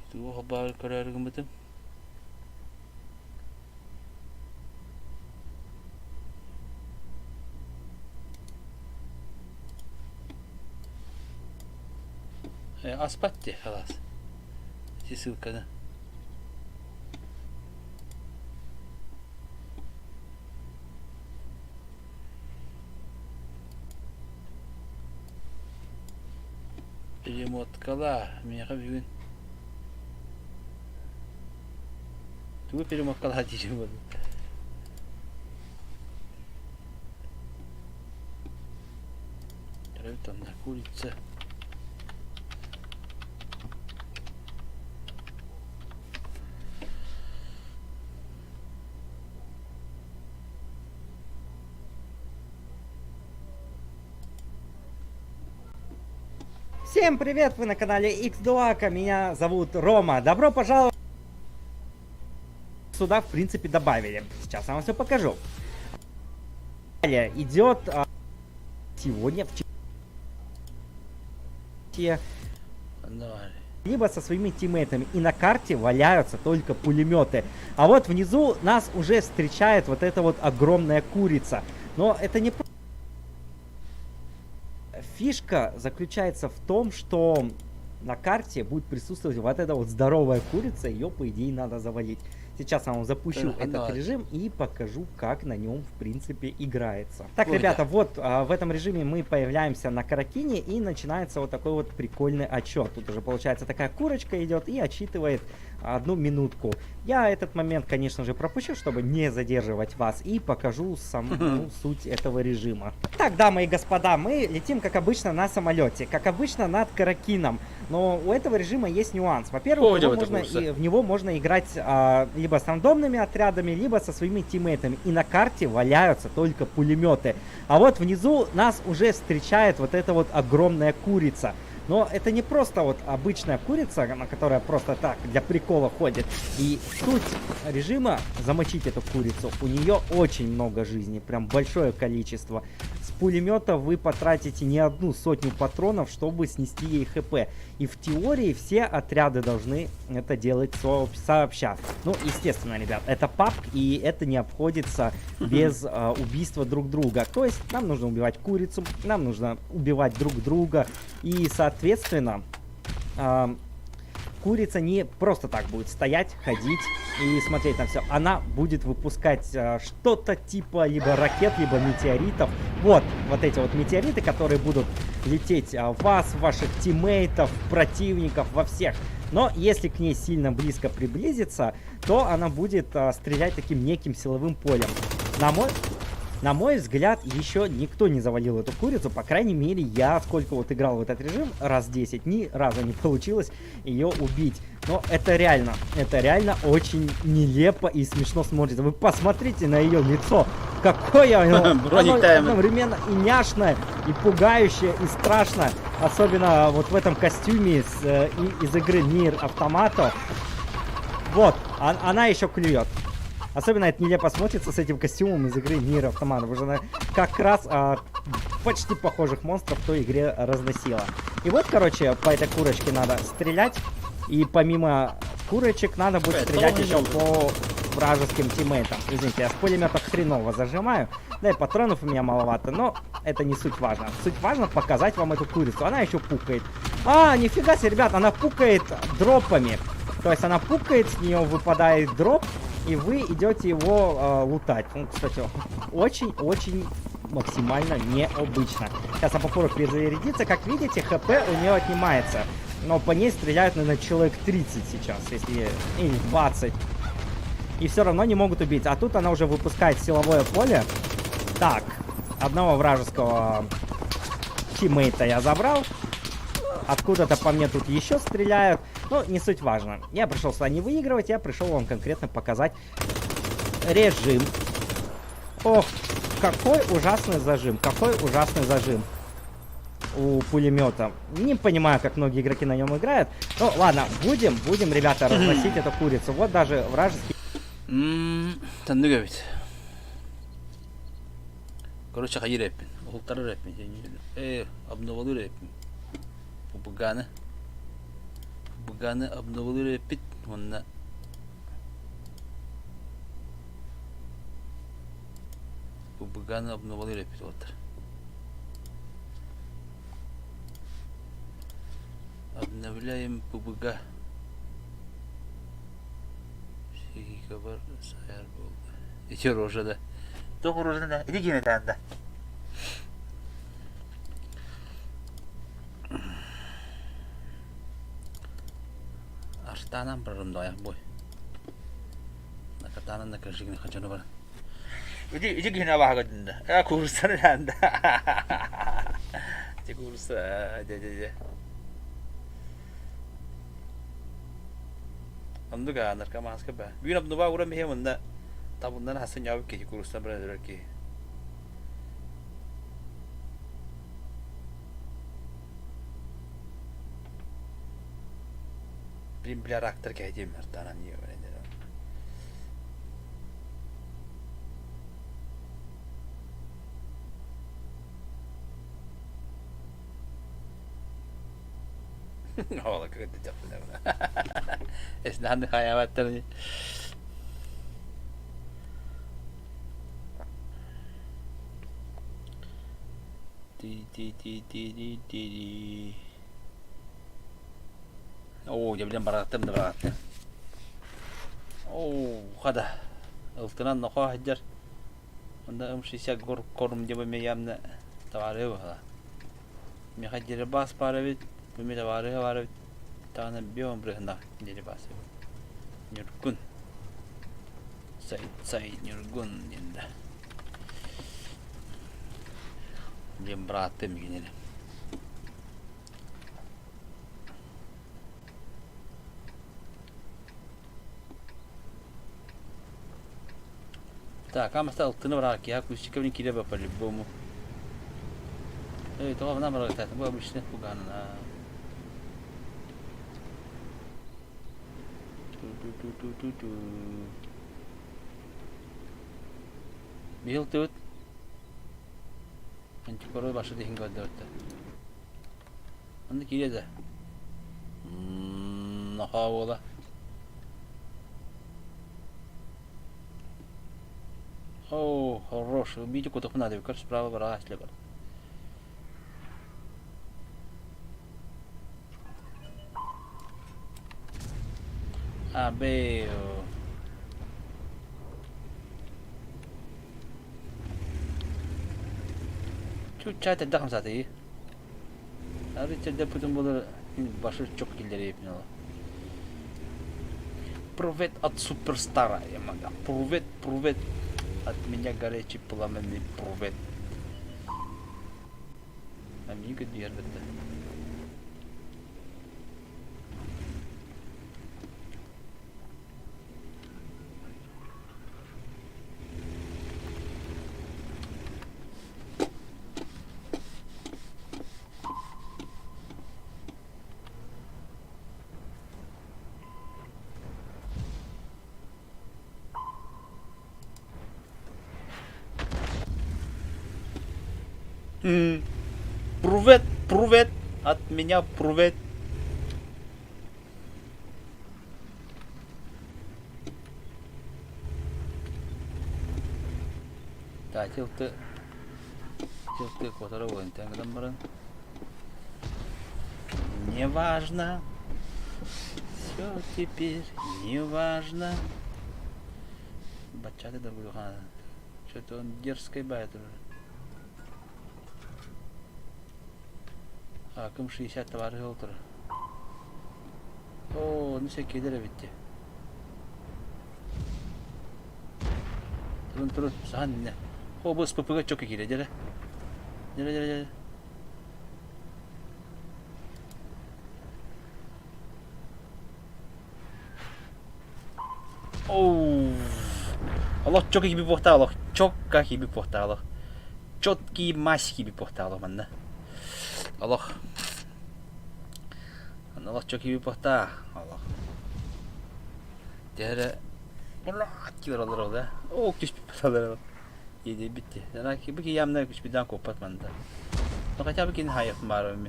Itu habar karar kemudian. Аспатти, خلاص. Ссылка, да. Перемоткала, меня хабигин. Ты перемоткала дичь. Там на курица. Всем привет, вы на канале X2, меня зовут Рома. Добро пожаловать. Сюда, в принципе, добавили. Сейчас я вам все покажу. Идет сегодня в либо со своими тиммейтами. И на карте валяются только пулеметы. А вот внизу нас уже встречает вот эта вот огромная курица. Но это не просто... Фишка заключается в том, что на карте будет присутствовать вот эта вот здоровая курица, ее по идее надо завалить. Сейчас я вам запущу этот режим и покажу, как на нем в принципе играется. Так, ребята, вот в этом режиме мы появляемся на каракине и начинается вот такой вот прикольный отчет. Тут уже получается такая курочка идет и отчитывает одну минутку. Я этот момент, конечно же, пропущу, чтобы не задерживать вас, и покажу саму суть этого режима. Так, дамы и господа, мы летим, как обычно, на самолете, как обычно, над Каракином. Но у этого режима есть нюанс. Во-первых, в него можно играть либо с рандомными отрядами, либо со своими тиммейтами. И на карте валяются только пулеметы. А вот внизу нас уже встречает вот эта вот огромная курица. Но это не просто вот обычная курица, которая просто так для прикола ходит. И суть режима замочить эту курицу. У нее очень много жизни, прям большое количество. С пулемета вы потратите не 100 патронов, чтобы снести ей хп. И в теории все отряды должны это делать сообща. Ну, естественно, ребят, это PUBG, и это не обходится без убийства друг друга. То есть нам нужно убивать курицу, нам нужно убивать друг друга. И, соответственно, курица не просто так будет стоять, ходить и смотреть на все. Она будет выпускать что-то типа либо ракет, либо метеоритов. Вот эти вот метеориты, которые будут лететь в вас, в ваших тиммейтов, противников, во всех. Но если к ней сильно близко приблизиться, то она будет стрелять таким неким силовым полем. На мой взгляд, еще никто не завалил эту курицу. По крайней мере, я, сколько вот играл в этот режим, раз 10, ни разу не получилось ее убить. Но это реально очень нелепо и смешно смотрится. Вы посмотрите на ее лицо. Какое оно одновременно и няшное, и пугающее, и страшное. Особенно вот в этом костюме из игры Nier Automata. Вот, она еще клюет. Особенно это нелепо смотрится с этим костюмом из игры Nier Automata. Уже она как раз почти похожих монстров в той игре разносила. И вот, короче, по этой курочке надо стрелять. И помимо курочек надо будет стрелять еще по вражеским тиммейтам. Извините, я с пулемета хреново зажимаю. Да и патронов у меня маловато, но это не суть важно. Суть важно показать вам эту курицу. Она еще пукает. Нифига себе, ребят, она пукает дропами. То есть она пукает, с нее выпадает дроп, и вы идете его лутать. Ну, кстати, очень-очень максимально необычно. Сейчас я попробую перезарядиться. Как видите, хп у нее отнимается. Но по ней стреляют, наверное, человек 30 сейчас, или 20. И все равно не могут убить. А тут она уже выпускает силовое поле. Так, одного вражеского тиммейта я забрал. Откуда-то по мне тут еще стреляют. Но не суть важно. Я пришел сюда не выигрывать, я пришел вам конкретно показать режим. Ох, какой ужасный зажим. Какой ужасный зажим у пулемета. Не понимаю, как многие игроки на нем играют. Ну ладно, будем, ребята, разносить эту курицу. Вот даже вражеский... Тандыга бит. Короче, хайыр эппин. Ултары эппин. Обновалыр эппин. Бugаны обновалыр эппит. Онна. Бugаны обновалыр эппит. Ултар. Обновляем PUBG. Хабар сайар болды. Эти рожада. Тоқ рожада. Иди кеме таңда. Аштанам прорымды аяқ бой. Накатанын накажигіне қаншаны бар. Иди кеме баға дында. Курсаны таңда. Те курса. Де. Amduga narka maska ba. Bina abnuba ura mehe munda. Tabunda na hasan yaw ke kurusta brother ke. Prim bla raktar ke jem martana ni öyle der. Ola kötü yaptın ama. Esnaf hayatları. Oo, ya bilen barattım da barattım. Oo, hada. Altından noqa hajar. Onda umshi shagor korum jaba me yamna taware wa. Me hajar bas paravit. Bumi da var. Tane bir ömrü hına. Neri bahsediyor. Нюргун. Сайт Нюргун енді. Мен братым генелі. Так, а мы стал ты на враке, я кусочек не кидаю по-любому. То нам это было обычно пугано. Ту-ту-ту-ту-ту. Бил тут. Антикорой башы дейін көдді өтті. Анды келеді. Наха ола. О, хороший. Убейте куда-то надо. Как справа врага слева. Абео. Чуть-чуть отдохнем за ты. А ведь тогда потом было ваши чокки деревья. Привет от суперстара, я могу. Привет. От меня горячий пламенный привет. Амиго держит. Привет, от меня привет. Да, tilты который вон там не важно. Все теперь не важно. Бачаты да буду. Что-то он дерзкий байт уже. Акым 60 товары отыр. О, ну всякие деревья битти. Турun саған не? О, бұл СПП-ға чөкке келе, дере. Дере. Оу. Аллах чөкке кебі поқталық. Чөкке кебі поқталық. Чөтки мас кебі поқталық манда. Аллах. Аллах чөкке кебі поқта. Аллах. Дере. Ulan kilolar oldu. O küçük paralar var. Yedi bitti. Yani ki bu ki yamlar küçük birden kopatmadı. Fakat tabii ki hayat var mı?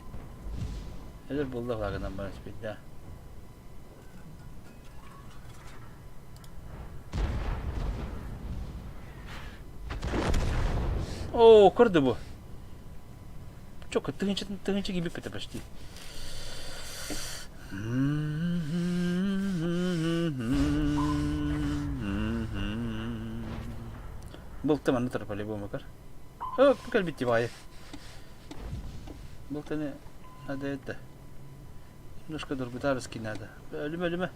Neler buldu hakikaten bana bir daha. Oo, kırdı bu. Çok tığınçı gibi pete başladı. Был там на по-любому кар. О, как битевая. Был там надо это. Немножко дургутарский надо. Ölüme.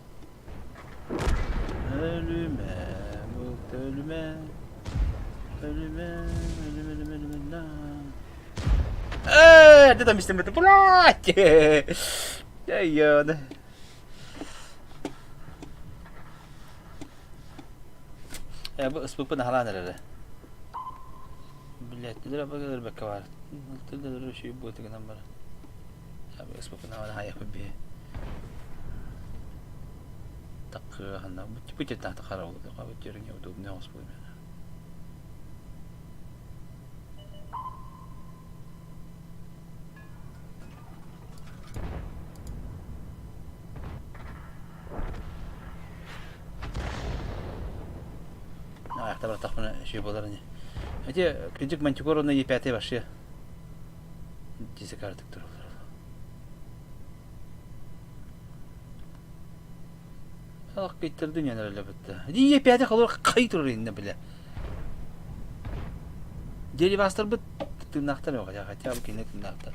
Ты там если это блядь. Я. Я бы спокойно халанеры. Блять, ты дорога баковар. Ты дорога ши будет к нам. Я бы спокойно халая хобби. Так, она будет так хорошо, так вот теперь неудобно успокоить. اعتبر تقريبا شيء بودرني هدي كنتك من تقول انه يبيعتي باشي دي سكارتك ترى قيت الدنيا انا اللي بت دي يبيعتي خلاص قيترين بالله ديري باستر بت تنختار يا اخي حتى يمكن تنختار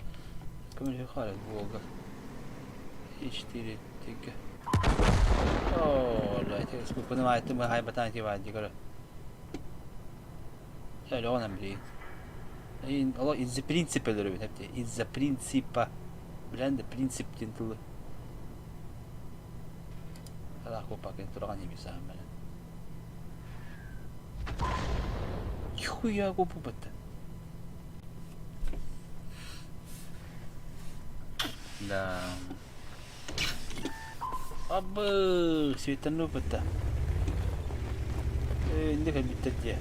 كم شيء خالد بوقا يشتري تيجي Oh, right. Skupuna mga ito mga haibatan si Wadi ko. Öyle olan biri. Allah is the principle öyle hep de. Is the principa. Bilen de prinsip tintılı. Allah ko pakai turakan hibi sa amin. Yuh ya ko pupat. Da. Aba, sweetan lu peta. Hindi ka bitat ya.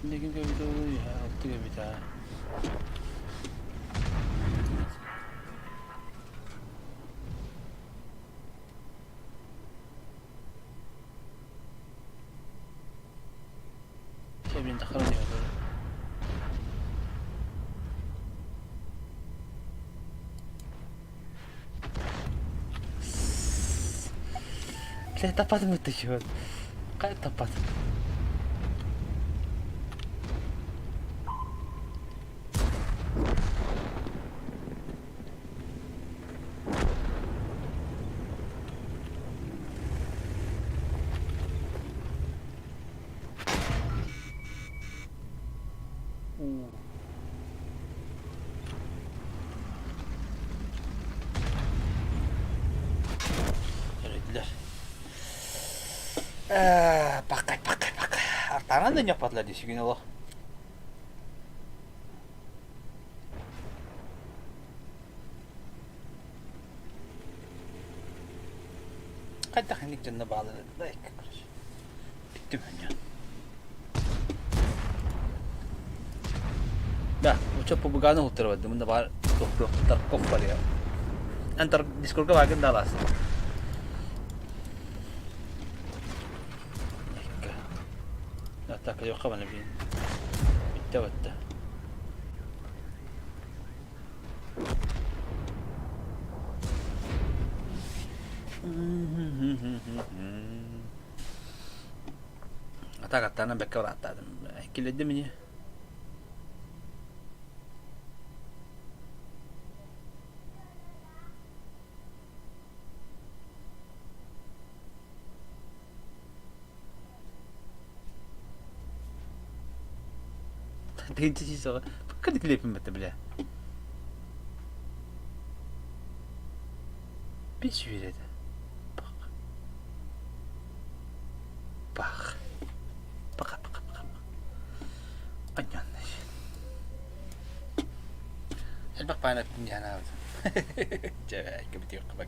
Hindi ka bitat ya, opti ka bitat. Sabi ng takaroon niya. Kaya tapat mo ito yun. Kaya tapat. Pakai. Tangan udah nyopat lah di sini loh. Kata hendik canına bağlı. Like. Bitti bence. Dah, ucap pembukaan hotel waktu mana bar terkopar ya. Antar Discord ke bagian Dallas. Tak kayo ka man bin. Bitta. Kata na bekka rata. Kiledim ya. انت شي صغير فكرت لي في المتبلة بيش في هذا باخ أنيان البق بانا تني أنا جاي كبتي بقى